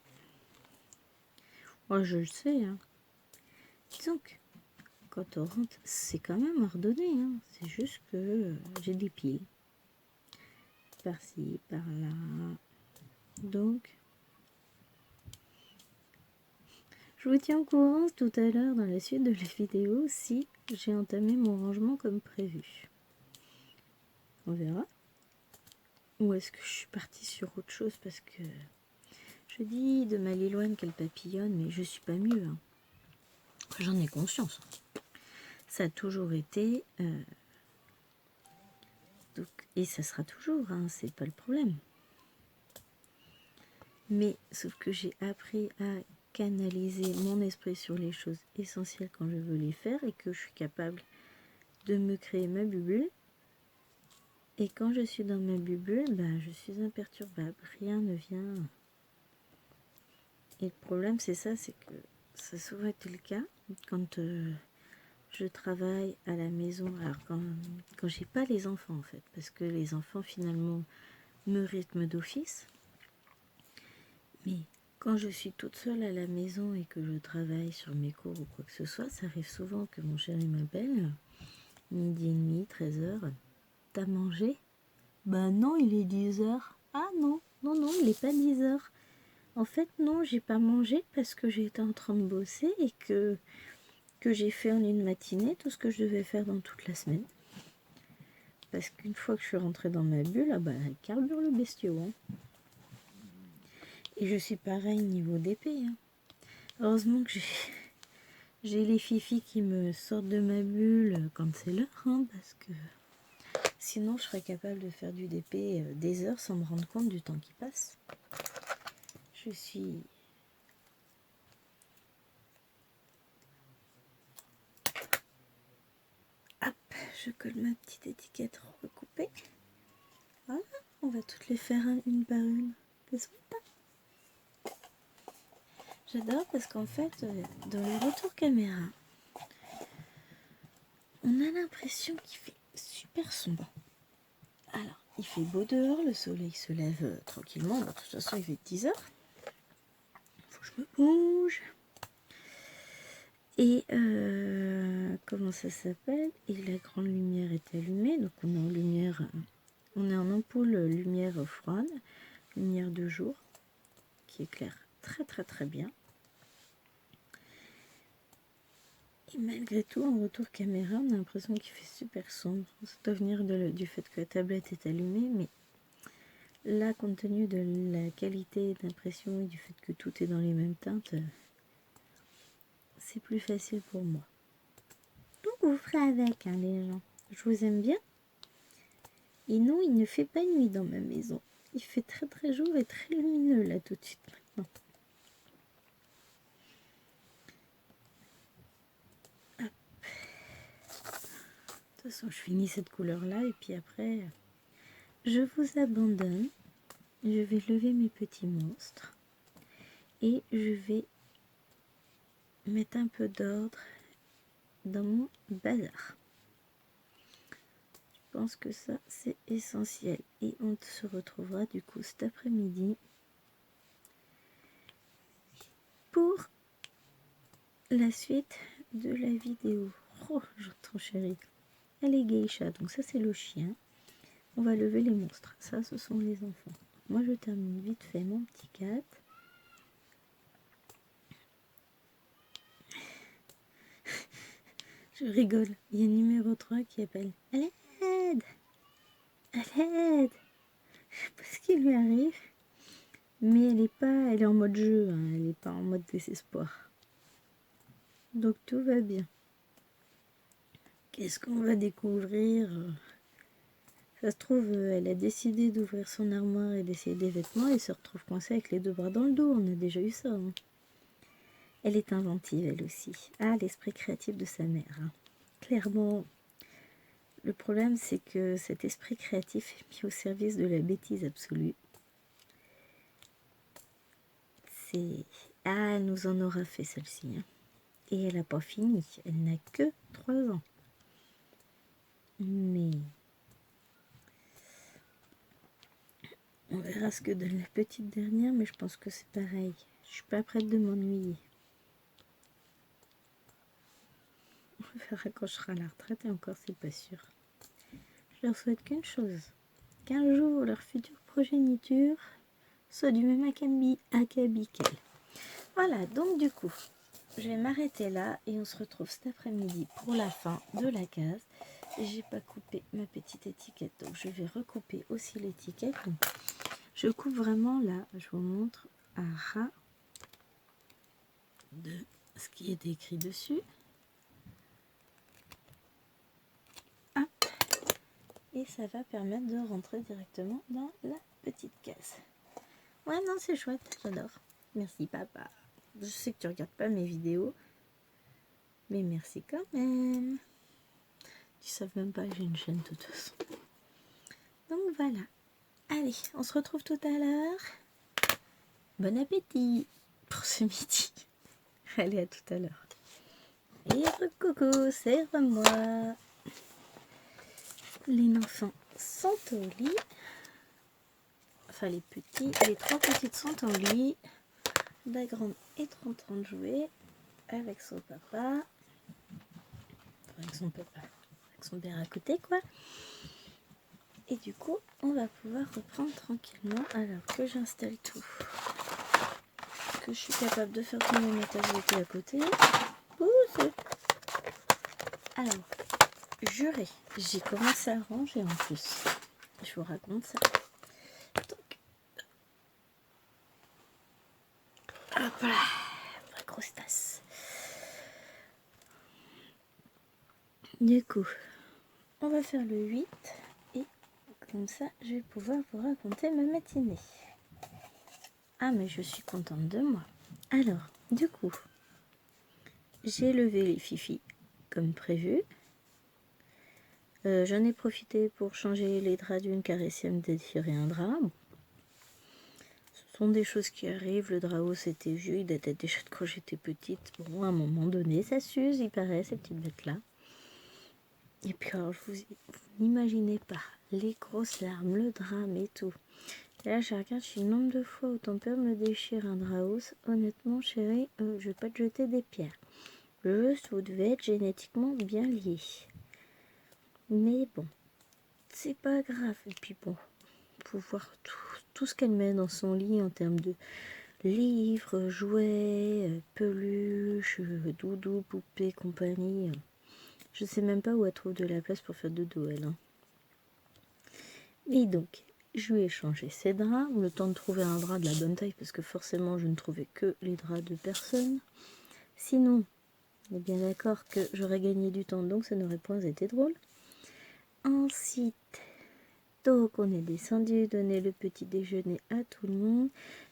Moi, je le sais, hein. Disons que quand on rentre, c'est quand même ordonné, hein. C'est juste que j'ai des piles. Par-ci, par-là. Donc, je vous tiens au courant tout à l'heure dans la suite de la vidéo si j'ai entamé mon rangement comme prévu. On verra. Ou est-ce que je suis partie sur autre chose parce que je dis de ma Liloine qu'elle papillonne, mais je suis pas mieux, hein. J'en ai conscience. Ça a toujours été, donc, et ça sera toujours, hein, c'est pas le problème. Mais sauf que j'ai appris à canaliser mon esprit sur les choses essentielles quand je veux les faire et que je suis capable de me créer ma bulle. Et quand je suis dans ma bulle, je suis imperturbable, rien ne vient. Et le problème c'est ça, c'est que ça a souvent été le cas quand je travaille à la maison. Alors quand j'ai pas les enfants en fait, parce que les enfants finalement me rythment d'office. Mais quand je suis toute seule à la maison et que je travaille sur mes cours ou quoi que ce soit, ça arrive souvent que mon chéri m'appelle, 12h30, 13h. T'as mangé? Bah non, il est 10h. Ah non, il est pas 10h. En fait, non, j'ai pas mangé parce que j'étais en train de bosser et que j'ai fait en une matinée tout ce que je devais faire dans toute la semaine. Parce qu'une fois que je suis rentrée dans ma bulle, elle carbure le bestiau, hein. Et je suis pareil niveau d'épée, hein. Heureusement que j'ai les fifis qui me sortent de ma bulle quand c'est l'heure, hein, parce que sinon je serais capable de faire du DP des heures sans me rendre compte du temps qui passe. Je suis... Hop, je colle ma petite étiquette recoupée. Voilà, on va toutes les faire une par une. J'adore parce qu'en fait, dans les retours caméra, on a l'impression qu'il fait super sombre. Alors, il fait beau dehors, le soleil se lève tranquillement. De toute façon, il fait 10h. Faut que je me bouge. Et comment ça s'appelle? Et la grande lumière est allumée. Donc, on est en lumière, on est en ampoule lumière froide, lumière de jour, qui éclaire très très très bien. Et malgré tout, en retour caméra, on a l'impression qu'il fait super sombre. Ça doit venir du fait que la tablette est allumée, mais là, compte tenu de la qualité d'impression et du fait que tout est dans les mêmes teintes, c'est plus facile pour moi. Donc vous ferez avec, hein, les gens. Je vous aime bien. Et non, il ne fait pas nuit dans ma maison. Il fait très très jour et très lumineux là tout de suite maintenant. Hop. De toute façon, je finis cette couleur-là et puis après, je vous abandonne. Je vais lever mes petits monstres et je vais mettre un peu d'ordre dans mon bazar. Je pense que ça, c'est essentiel. Et on se retrouvera du coup cet après-midi pour la suite de la vidéo. Oh, j'entends chérie. Elle est geisha, donc ça c'est le chien. On va lever les monstres. Ça, ce sont les enfants. Moi, je termine vite fait mon petit 4. Je rigole. Il y a numéro 3 qui appelle. À l'aide! À l'aide! Je sais pas ce qui lui arrive. Mais elle est en mode jeu, hein, elle n'est pas en mode désespoir. Donc tout va bien. Qu'est-ce qu'on va découvrir? Ça se trouve, elle a décidé d'ouvrir son armoire et d'essayer des vêtements et se retrouve coincée avec les deux bras dans le dos. On a déjà eu ça. Hein. Elle est inventive, elle aussi. Ah, l'esprit créatif de sa mère. Hein. Clairement, le problème, c'est que cet esprit créatif est mis au service de la bêtise absolue. Ah, elle nous en aura fait celle-ci. Hein. Et elle n'a pas fini. Elle n'a que 3 ans. Mais on verra ce que donne la petite dernière, mais je pense que c'est pareil. Je suis pas prête de m'ennuyer. On verra quand je serai à la retraite et encore c'est pas sûr. Je leur souhaite qu'une chose, qu'un jour leur future progéniture soit du même acabit qu'elle. Voilà, donc du coup, je vais m'arrêter là et on se retrouve cet après-midi pour la fin de la case. J'ai pas coupé ma petite étiquette, donc je vais recouper aussi l'étiquette. Je coupe vraiment là, je vous montre un ras de ce qui est écrit dessus. Hop. Et ça va permettre de rentrer directement dans la petite case. Ouais, non, c'est chouette, j'adore. Merci papa. Je sais que tu regardes pas mes vidéos, mais merci quand même. Tu savent même pas que j'ai une chaîne de toute façon. Donc voilà. Allez, on se retrouve tout à l'heure. Bon appétit pour ce midi. Allez, à tout à l'heure. Et coucou, serve-moi. Les enfants sont au lit. Enfin, les petits, les 3 petites sont au lit. La grande est en train de jouer avec son papa. Enfin, avec son papa. Avec son père à côté, quoi. Et du coup, on va pouvoir reprendre tranquillement alors que j'installe tout. Que je suis capable de faire tomber ma tablette à côté. Pousse. Alors, juré, j'ai commencé à ranger en plus. Je vous raconte ça. Donc, hop là, ma grosse tasse. Du coup, on va faire le 8 et comme ça, je vais pouvoir vous raconter ma matinée. Ah, mais je suis contente de moi. Alors, du coup, j'ai levé les fifis comme prévu. J'en ai profité pour changer les draps d'une, caresser, me déchirer un drap. Bon. Ce sont des choses qui arrivent. Le drap haut c'était vieux, il datait déjà de quand j'étais petite. Bon, à un moment donné, ça s'use, il paraît, ces petites bêtes-là. Et puis alors, vous n'imaginez pas les grosses larmes, le drame et tout. Et là, je regarde, je suis le nombre de fois où ton père me déchire un drap haut. Honnêtement, chérie, je vais pas te jeter des pierres. Juste, vous devez être génétiquement bien liés. Mais bon, c'est pas grave. Et puis bon, faut voir tout ce qu'elle met dans son lit en termes de livres, jouets, peluches, doudou, poupées, compagnie. Je sais même pas où elle trouve de la place pour faire dodo, elle. Hein. Et donc, je lui ai changé ses draps, le temps de trouver un drap de la bonne taille, parce que forcément, je ne trouvais que les draps de personne. Sinon, on est bien d'accord que j'aurais gagné du temps, donc ça n'aurait point été drôle. Ensuite, donc on est descendu, donner le petit déjeuner à tout le monde.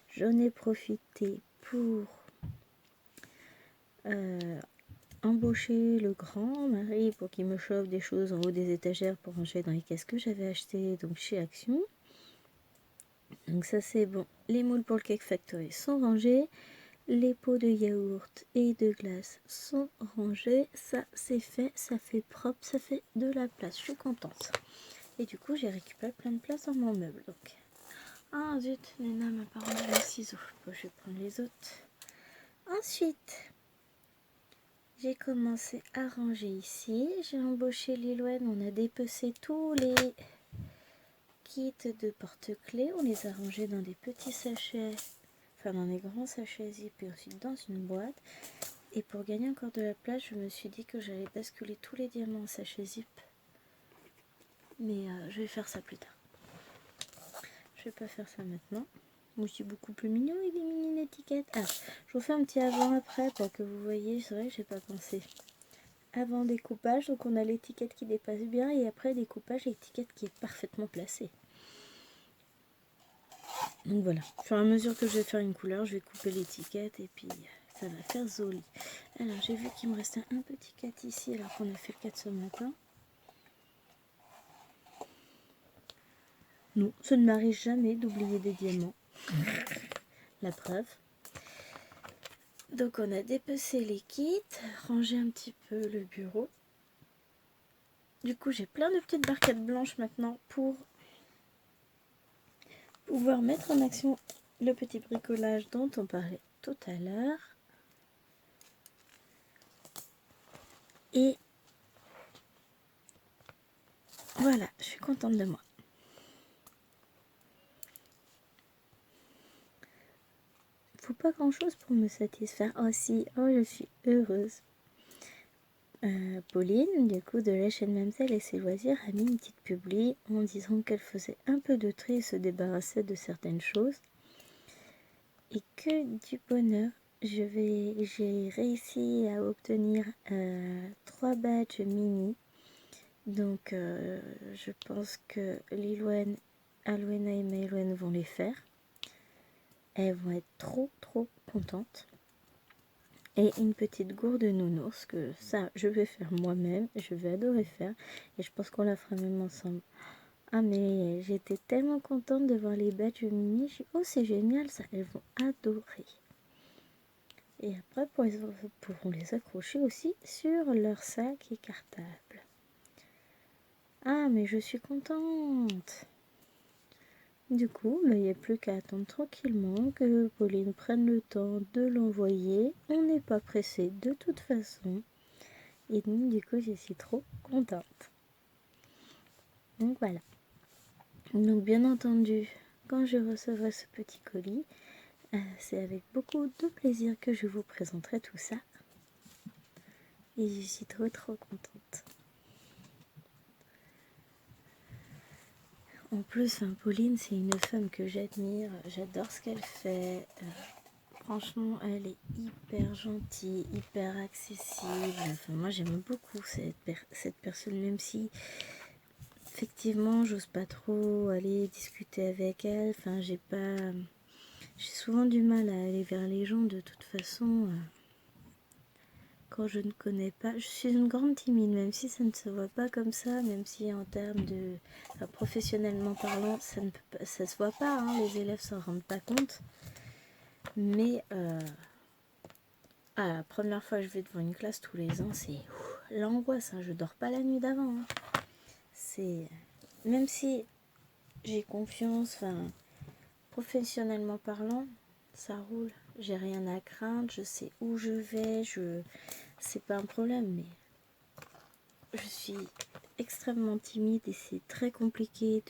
J'en ai profité pour embaucher le grand mari pour qu'il me chauffe des choses en haut des étagères pour ranger dans les caisses que j'avais achetées donc chez Action. Donc ça c'est bon. Les moules pour le Cake Factory sont rangés. Les pots de yaourt et de glace sont rangés. Ça c'est fait, ça fait propre, ça fait de la place. Je suis contente. Et du coup j'ai récupéré plein de place dans mon meuble. Donc. Ah zut, Nena m'a pas rendu les ciseaux. Bon, je vais prendre les autres. Ensuite, j'ai commencé à ranger ici. J'ai embauché Lilouane. On a dépecé tous les kits de porte-clés. On les a rangés dans des petits sachets. Enfin, dans des grands sachets zip et ensuite dans une boîte. Et pour gagner encore de la place, je me suis dit que j'allais basculer tous les diamants en sachet zip. Mais je vais faire ça plus tard. Je vais pas faire ça maintenant. Moi, je suis beaucoup plus mignon avec des mini étiquettes. Ah, je vous fais un petit avant-après pour que vous voyez. C'est vrai que j'ai pas pensé avant découpage, donc on a l'étiquette qui dépasse bien et après découpage, l'étiquette qui est parfaitement placée. Donc voilà, au fur et à mesure que je vais faire une couleur, je vais couper l'étiquette et puis ça va faire joli. Alors j'ai vu qu'il me restait un petit 4 ici alors qu'on a fait le 4 ce matin. Non, ça ne m'arrive jamais d'oublier des diamants. La preuve. Donc on a dépecé les kits, rangé un petit peu le bureau. Du coup j'ai plein de petites barquettes blanches maintenant pour pouvoir mettre en action le petit bricolage dont on parlait tout à l'heure. Et voilà, je suis contente de moi. Faut pas grand chose pour me satisfaire. Oh si, oh je suis heureuse. Pauline, du coup de la chaîne Mamselle et ses loisirs, a mis une petite publi en disant qu'elle faisait un peu de tri et se débarrassait de certaines choses. Et que du bonheur, j'ai réussi à obtenir 3 badges mini. Donc je pense que Lilwen, Alwena et Maëlwen vont les faire. Elles vont être trop contentes. Et une petite gourde nounours, que ça je vais faire moi-même, je vais adorer faire. Et je pense qu'on la fera même ensemble. Ah mais j'étais tellement contente de voir les badges mini. Je dis, oh c'est génial ça, elles vont adorer. Et après pourront les accrocher aussi sur leur sac écartable. Ah mais je suis contente. Du coup, il n'y a plus qu'à attendre tranquillement que Pauline prenne le temps de l'envoyer. On n'est pas pressé de toute façon. Et donc, du coup, je suis trop contente. Donc voilà. Donc bien entendu, quand je recevrai ce petit colis, c'est avec beaucoup de plaisir que je vous présenterai tout ça. Et je suis trop contente. En plus, Pauline, c'est une femme que j'admire. J'adore ce qu'elle fait. Franchement, elle est hyper gentille, hyper accessible. Enfin, moi, j'aime beaucoup cette personne, même si, effectivement, j'ose pas trop aller discuter avec elle. Enfin, j'ai souvent du mal à aller vers les gens de toute façon. Quand je ne connais pas, je suis une grande timide, même si ça ne se voit pas comme ça, même si en termes de professionnellement parlant, ça se voit pas, hein, les élèves s'en rendent pas compte. Mais la première fois que je vais devant une classe tous les ans, c'est l'angoisse, hein, je dors pas la nuit d'avant. Hein. C'est même si j'ai confiance, professionnellement parlant, ça roule. J'ai rien à craindre, je sais où je vais, c'est pas un problème, mais je suis extrêmement timide et c'est très compliqué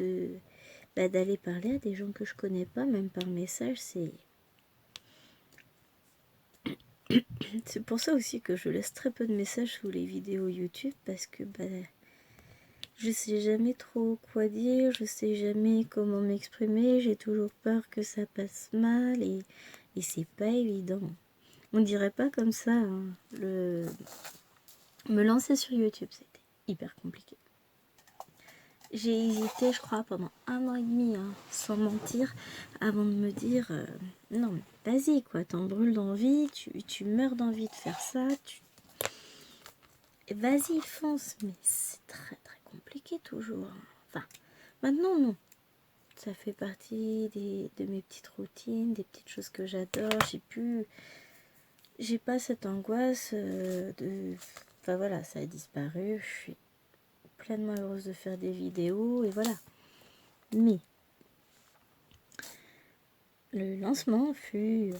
d'aller parler à des gens que je connais pas, même par message, c'est pour ça aussi que je laisse très peu de messages sous les vidéos YouTube, parce que je sais jamais trop quoi dire, je sais jamais comment m'exprimer, j'ai toujours peur que ça passe mal et c'est pas évident. On dirait pas comme ça, hein. Me lancer sur YouTube, c'était hyper compliqué. J'ai hésité, je crois, pendant 1 an et demi, hein, sans mentir, avant de me dire non, mais vas-y, quoi, t'en brûles d'envie, tu meurs d'envie de faire ça, vas-y, fonce. Mais c'est très compliqué toujours. Enfin, maintenant, non. Ça fait partie de mes petites routines, des petites choses que j'adore. J'ai pas cette angoisse Enfin voilà, ça a disparu. Je suis pleinement heureuse de faire des vidéos et voilà. Mais le lancement fut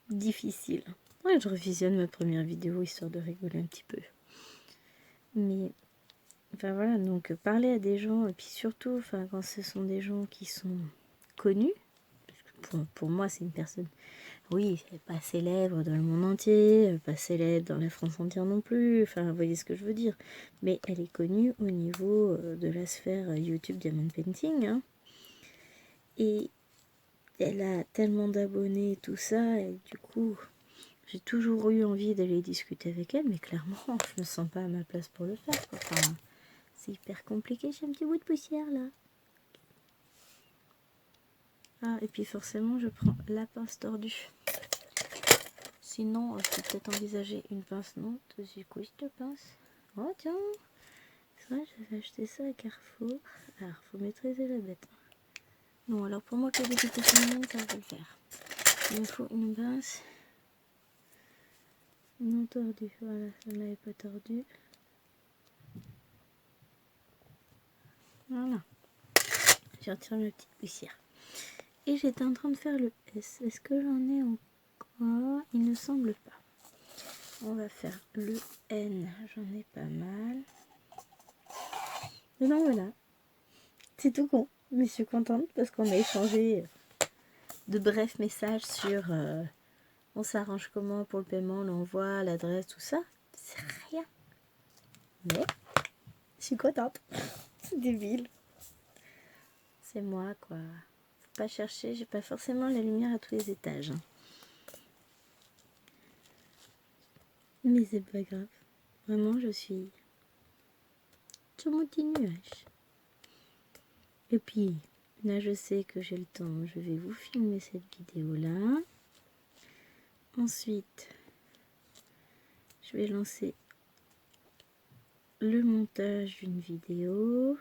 difficile. Ouais, je revisionne ma première vidéo histoire de rigoler un petit peu. Mais enfin voilà, donc parler à des gens, et puis surtout quand ce sont des gens qui sont connus, parce que pour moi c'est une personne, oui, elle n'est pas célèbre dans le monde entier, pas célèbre dans la France entière non plus, enfin vous voyez ce que je veux dire, mais elle est connue au niveau de la sphère YouTube Diamond Painting, hein. Et elle a tellement d'abonnés et tout ça, et du coup, J'ai toujours eu envie d'aller discuter avec elle, mais clairement, je me sens pas à ma place pour le faire, quoi. Enfin, c'est hyper compliqué, j'ai un petit bout de poussière, là. Ah, et puis forcément, je prends la pince tordue. Sinon, je peux peut-être envisager une pince non. Du coup, je te pince. Oh, tiens. C'est vrai, j'avais acheté ça à Carrefour. Alors, faut maîtriser la bête. Non, alors pour moi, que des petites féminines, ça va le faire. Il me faut une pince non tordue. Voilà, ça ne l'avait pas tordue. Voilà. Je retire ma petite poussière. Et j'étais en train de faire le S. Est-ce que j'en ai encore? Il ne semble pas. On va faire le N. J'en ai pas mal. Et donc voilà. C'est tout con. Mais je suis contente parce qu'on a échangé de brefs messages sur on s'arrange comment pour le paiement, l'envoi, l'adresse, tout ça. C'est rien. Mais je suis contente. C'est débile. C'est moi, quoi. Faut pas chercher. J'ai pas forcément la lumière à tous les étages. Mais c'est pas grave. Vraiment, je suis sur mon petit nuage. Et puis, là, je sais que j'ai le temps. Je vais vous filmer cette vidéo-là. Ensuite, je vais lancer le montage d'une vidéo.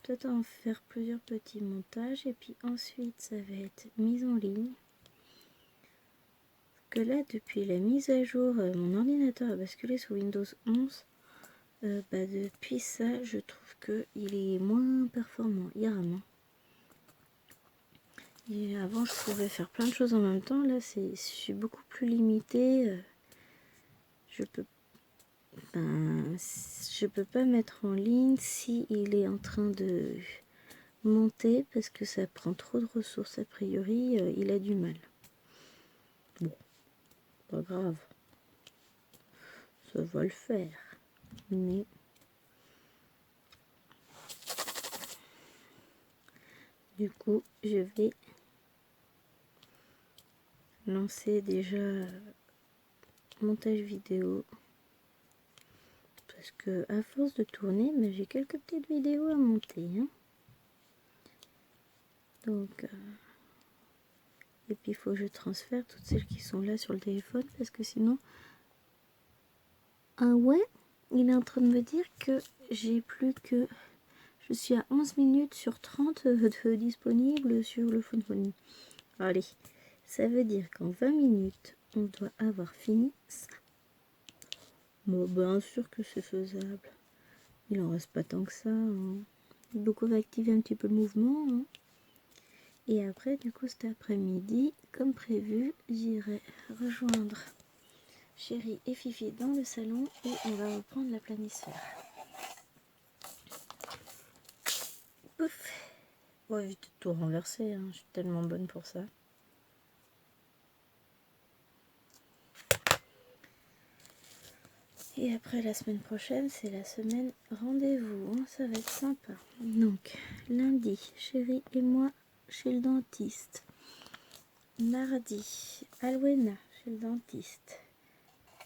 Peut-être en faire plusieurs petits montages. Et puis ensuite, ça va être mise en ligne. Que là, depuis la mise à jour, mon ordinateur a basculé sur Windows 11. Depuis ça, je trouve qu'il est moins performant. Il rame. Et avant, je pouvais faire plein de choses en même temps. Là, je suis beaucoup plus limitée. Je peux pas mettre en ligne si il est en train de monter parce que ça prend trop de ressources. A priori, il a du mal. Bon, pas grave. Ça va le faire. Mais du coup, je vais lancer déjà montage vidéo. Parce que à force de tourner, mais j'ai quelques petites vidéos à monter. Hein. Donc, et puis il faut que je transfère toutes celles qui sont là sur le téléphone. Parce que sinon... Ah ouais, il est en train de me dire que j'ai plus que... Je suis à 11 minutes sur 30 de disponibles sur le phone. Allez, ça veut dire qu'en 20 minutes, on doit avoir fini ça. Bon, bien sûr que c'est faisable. Il en reste pas tant que ça. Hein. Donc on va activer un petit peu le mouvement. Hein. Et après, du coup, cet après-midi, comme prévu, j'irai rejoindre Chérie et Fifi dans le salon et on va reprendre la planisphère. Pouf. Ouais, j'ai tout renversé, hein. Je suis tellement bonne pour ça. Et après la semaine prochaine, c'est la semaine rendez-vous. Hein. Ça va être sympa. Donc, lundi, Chérie et moi chez le dentiste. Mardi, Alwena chez le dentiste.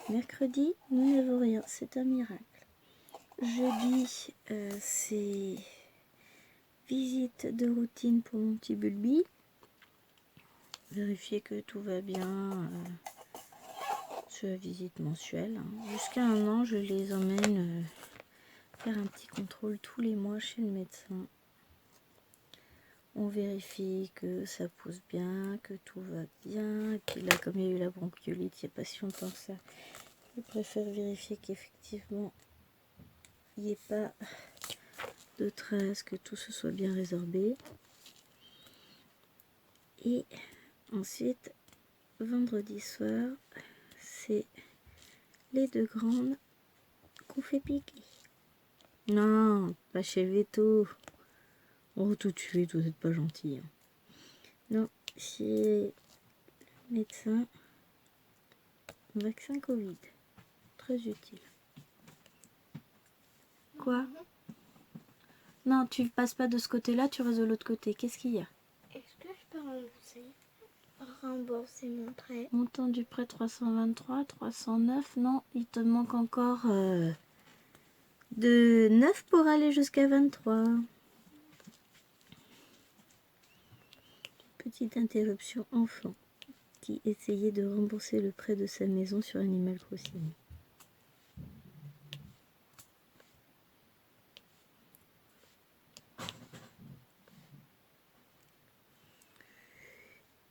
Mercredi, nous n'avons rien. C'est un miracle. Jeudi, c'est visite de routine pour mon petit Bulbi. Vérifier que tout va bien. C'est la visite mensuelle. Hein. Jusqu'à un an, je les emmène faire un petit contrôle tous les mois chez le médecin. On vérifie que ça pousse bien, que tout va bien. Et puis là, comme il y a eu la bronchiolite il n'y a pas si longtemps que ça, je préfère vérifier qu'effectivement, il n'y ait pas de traces, que tout se soit bien résorbé. Et ensuite, vendredi soir, c'est les deux grandes qu'on fait piquer. Non, pas chez le veto. Oh, tout de suite, vous n'êtes pas gentil. Hein. Non, chez le médecin, vaccin Covid. Très utile. Quoi? Non, tu passes pas de ce côté-là, tu restes de l'autre côté. Qu'est-ce qu'il y a?
Est-ce que je peux rembourser? rembourser mon prêt.
Montant du prêt 323, 309. Non, il te manque encore de 9 pour aller jusqu'à 23. Petite interruption enfant qui essayait de rembourser le prêt de sa maison sur Animal Crossing.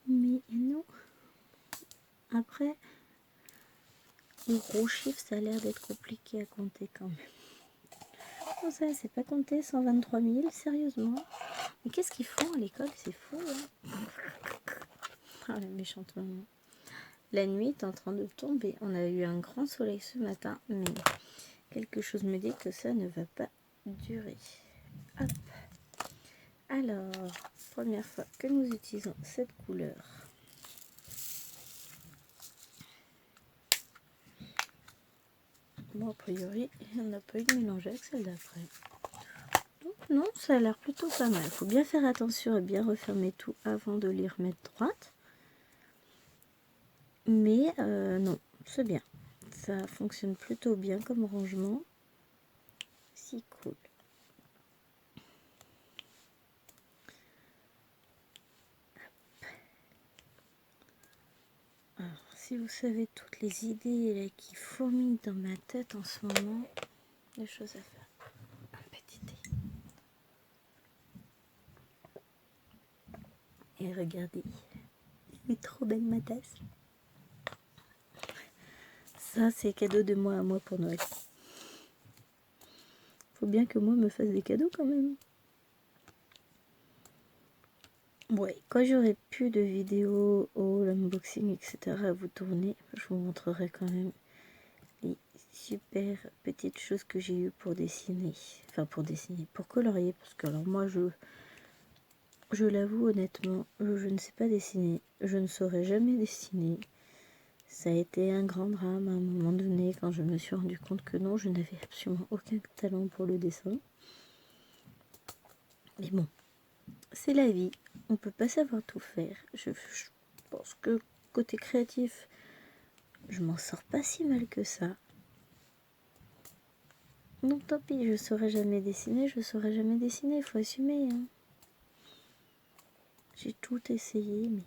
Mais non. Après, les gros chiffres, ça a l'air d'être compliqué à compter quand même. Comment ça, c'est pas compté 123 000, sérieusement? Mais qu'est-ce qu'ils font à l'école? C'est fou, hein. Ah, la méchante maman. La nuit est en train de tomber. On a eu un grand soleil ce matin, mais quelque chose me dit que ça ne va pas durer. Hop. Alors, première fois que nous utilisons cette couleur. Bon, a priori, on n'a pas eu de mélange avec celle d'après. Donc non, ça a l'air plutôt pas mal. Il faut bien faire attention à bien refermer tout avant de les remettre droite. Mais non, c'est bien. Ça fonctionne plutôt bien comme rangement. Si cool. Alors, si vous savez toutes les idées là, qui fourmillent dans ma tête en ce moment, des choses à faire. Un petit thé. Et regardez, elle est trop belle ma tasse. Ça, c'est cadeau de moi à moi pour Noël. Faut bien que moi me fasse des cadeaux quand même. Ouais, quand j'aurai plus de vidéos, l'unboxing, etc. à vous tourner, je vous montrerai quand même les super petites choses que j'ai eues pour dessiner. Enfin, pour dessiner, pour colorier. Parce que alors moi, je l'avoue honnêtement, je ne sais pas dessiner. Je ne saurais jamais dessiner. Ça a été un grand drame à un moment donné quand je me suis rendu compte que non, je n'avais absolument aucun talent pour le dessin. Mais bon, c'est la vie. On peut pas savoir tout faire. Je pense que côté créatif, je m'en sors pas si mal que ça. Donc tant pis, je saurais jamais dessiner, il faut assumer. Hein. J'ai tout essayé, mais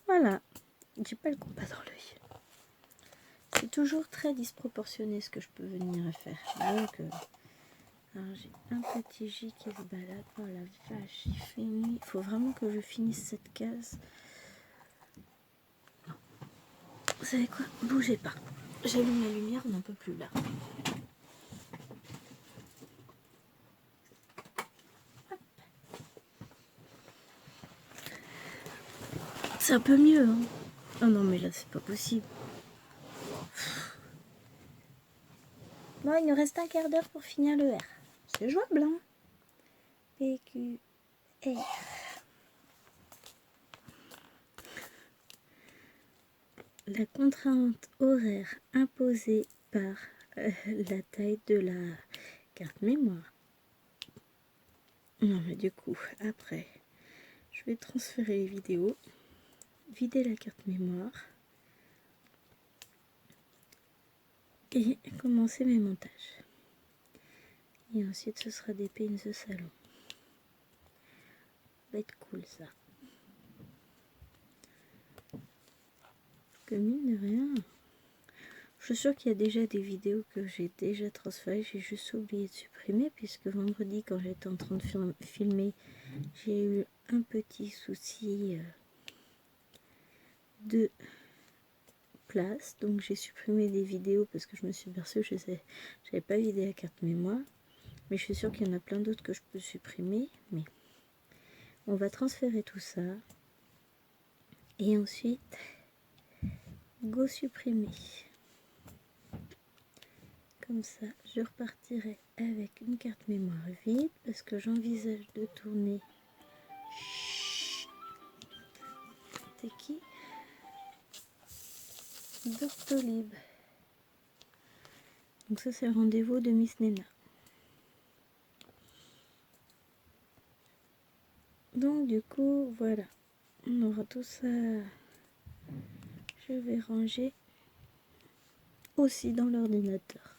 voilà, j'ai pas le compas dans l'œil. C'est toujours très disproportionné ce que je peux venir faire. Donc, alors j'ai un petit J qui se balade. Oh la vache, il fait nuit. Il faut vraiment que je finisse cette case. Non. Vous savez quoi? Bougez pas. J'allume la lumière, on n'en peut plus là. C'est un peu mieux, hein. Oh non, mais là, c'est pas possible. Bon, il nous reste un quart d'heure pour finir le R. C'est jouable, hein. P, Q, R. La contrainte horaire imposée par la taille de la carte mémoire. Non, mais du coup, après, je vais transférer les vidéos, vider la carte mémoire et commencer mes montages. Et ensuite, ce sera des pins de salon. Ça va être cool, ça. Parce que mine de rien, je suis sûre qu'il y a déjà des vidéos que j'ai déjà transférées. J'ai juste oublié de supprimer puisque vendredi, quand j'étais en train de filmer, j'ai eu un petit souci de place. Donc j'ai supprimé des vidéos parce que je me suis aperçue que je n'avais pas vidé la carte mémoire. Mais je suis sûre qu'il y en a plein d'autres que je peux supprimer. Mais on va transférer tout ça. Et ensuite, go supprimer. Comme ça, je repartirai avec une carte mémoire vide parce que j'envisage de tourner. T'es qui? Doctolib. Donc ça, c'est le rendez-vous de Miss Nena. Donc du coup, voilà. On aura tout ça. Je vais ranger aussi dans l'ordinateur.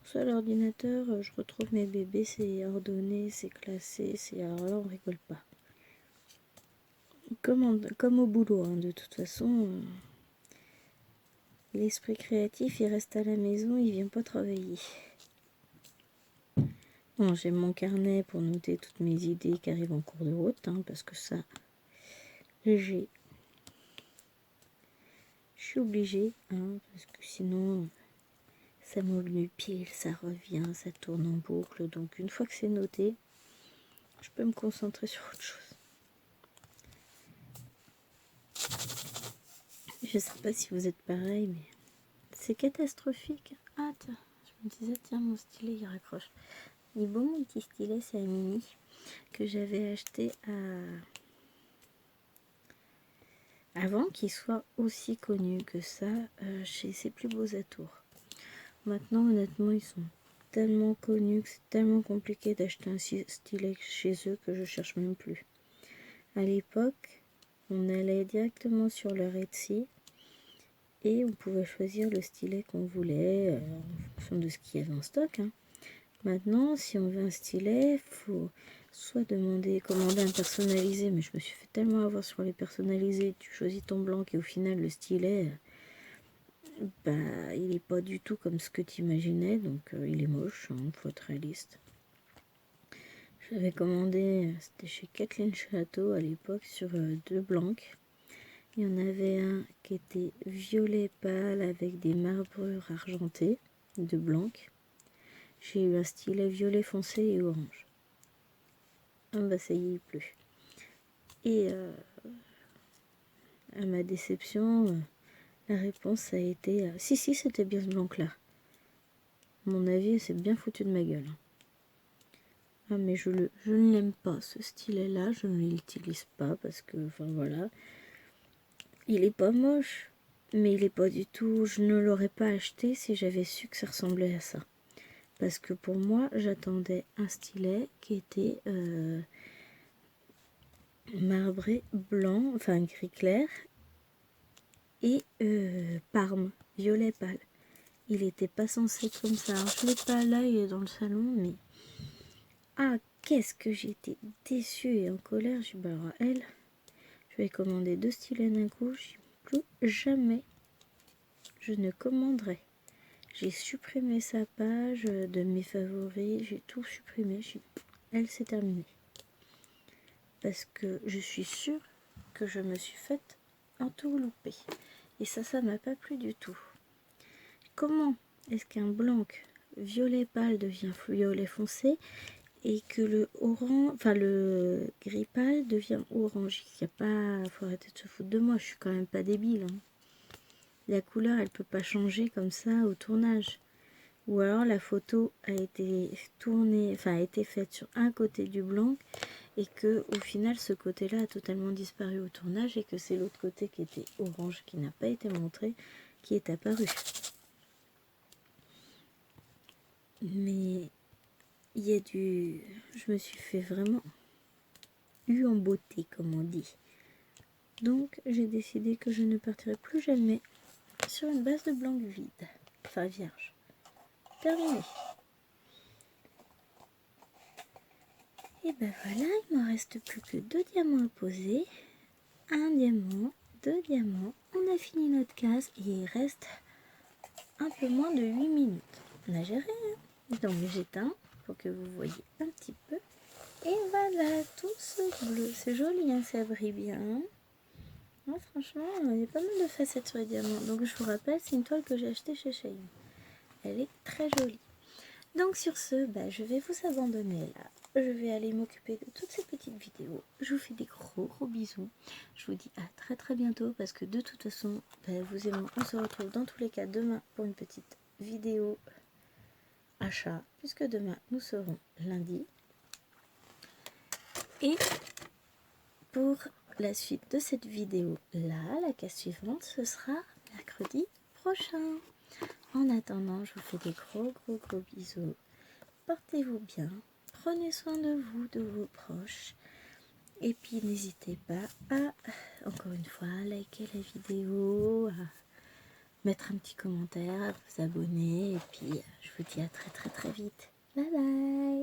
Sur l'ordinateur, je retrouve mes bébés, c'est ordonné, c'est classé, c'est... Alors là, on rigole pas. Comme au boulot, hein, de toute façon, l'esprit créatif, il reste à la maison, il vient pas travailler. Bon, j'ai mon carnet pour noter toutes mes idées qui arrivent en cours de route, hein, parce que ça, je suis obligée, hein, parce que sinon, ça m'obnupile, ça revient, ça tourne en boucle. Donc une fois que c'est noté, je peux me concentrer sur autre chose. Je sais pas si vous êtes pareil, mais c'est catastrophique. Ah, tiens, je me disais, tiens, mon stylet, il raccroche. Il est beau, mon petit stylet, c'est un mini que j'avais acheté avant qu'il soit aussi connu que ça chez ses plus beaux atours. Maintenant, honnêtement, ils sont tellement connus que c'est tellement compliqué d'acheter un stylet chez eux que je cherche même plus. À l'époque, on allait directement sur leur Etsy et on pouvait choisir le stylet qu'on voulait en fonction de ce qu'il y avait en stock, hein. Maintenant, si on veut un stylet, faut soit commander un personnalisé, mais je me suis fait tellement avoir sur les personnalisés, tu choisis ton blanc et au final le stylet, bah, il n'est pas du tout comme ce que tu imaginais, donc il est moche, hein, faut être réaliste. J'avais commandé, c'était chez Kathleen Château à l'époque, sur deux blancs. Il y en avait un qui était violet pâle avec des marbrures argentées, de blanc. J'ai eu un stylet violet foncé et orange. Ah bah ça y est plus. Et à ma déception, la réponse a été si c'était bien ce blanc là. À mon avis, c'est bien foutu de ma gueule. Ah mais je ne l'aime pas ce stylet là, je ne l'utilise pas parce que enfin voilà. Il est pas moche, mais il est pas du tout. Je ne l'aurais pas acheté si j'avais su que ça ressemblait à ça. Parce que pour moi, j'attendais un stylet qui était marbré blanc, enfin gris clair, et parme, violet pâle. Il n'était pas censé être comme ça. Alors, je l'ai pas là, il est dans le salon, mais... Ah, qu'est-ce que j'étais déçue et en colère. J'ai dit, bah alors elle, je vais commander 2 stylets d'un coup. Je dis, plus jamais je ne commanderai. J'ai supprimé sa page de mes favoris, j'ai tout supprimé. Elle, c'est terminé. Parce que je suis sûre que je me suis faite entourlouper. Et ça m'a pas plu du tout. Comment est-ce qu'un blanc violet pâle devient violet foncé et que le gris pâle devient orange? Il y a pas, faut arrêter de se foutre de moi, je suis quand même pas débile, hein. La couleur, elle peut pas changer comme ça au tournage. Ou alors la photo a été tournée, enfin a été faite sur un côté du blanc et que au final ce côté-là a totalement disparu au tournage et que c'est l'autre côté qui était orange qui n'a pas été montré qui est apparu. Mais il y a je me suis fait vraiment eu en beauté comme on dit. Donc j'ai décidé que je ne partirai plus jamais sur une base de blanc vide, enfin vierge. Terminé. Et ben voilà, il ne me reste plus que 2 diamants à poser. Un diamant, 2 diamants. On a fini notre case et il reste un peu moins de 8 minutes. On a géré, hein. Donc j'éteins pour que vous voyez un petit peu. Et voilà, tout ce bleu. C'est joli, hein, ça brille bien. Non, franchement, il y a pas mal de facettes sur les diamants. Donc je vous rappelle, c'est une toile que j'ai achetée chez Shein. Elle est très jolie. Donc sur ce, je vais vous abandonner là. Je vais aller m'occuper de toutes ces petites vidéos. Je vous fais des gros bisous. Je vous dis à très bientôt parce que de toute façon, vous et moi, on se retrouve dans tous les cas demain pour une petite vidéo achat. Puisque demain, nous serons lundi. Et pour la suite de cette vidéo là, la case suivante, ce sera mercredi prochain. En attendant, je vous fais des gros bisous. Portez-vous bien, prenez soin de vous, de vos proches, Et puis n'hésitez pas à, encore une fois, liker la vidéo, à mettre un petit commentaire, à vous abonner. Et puis je vous dis à très très très vite. Bye bye.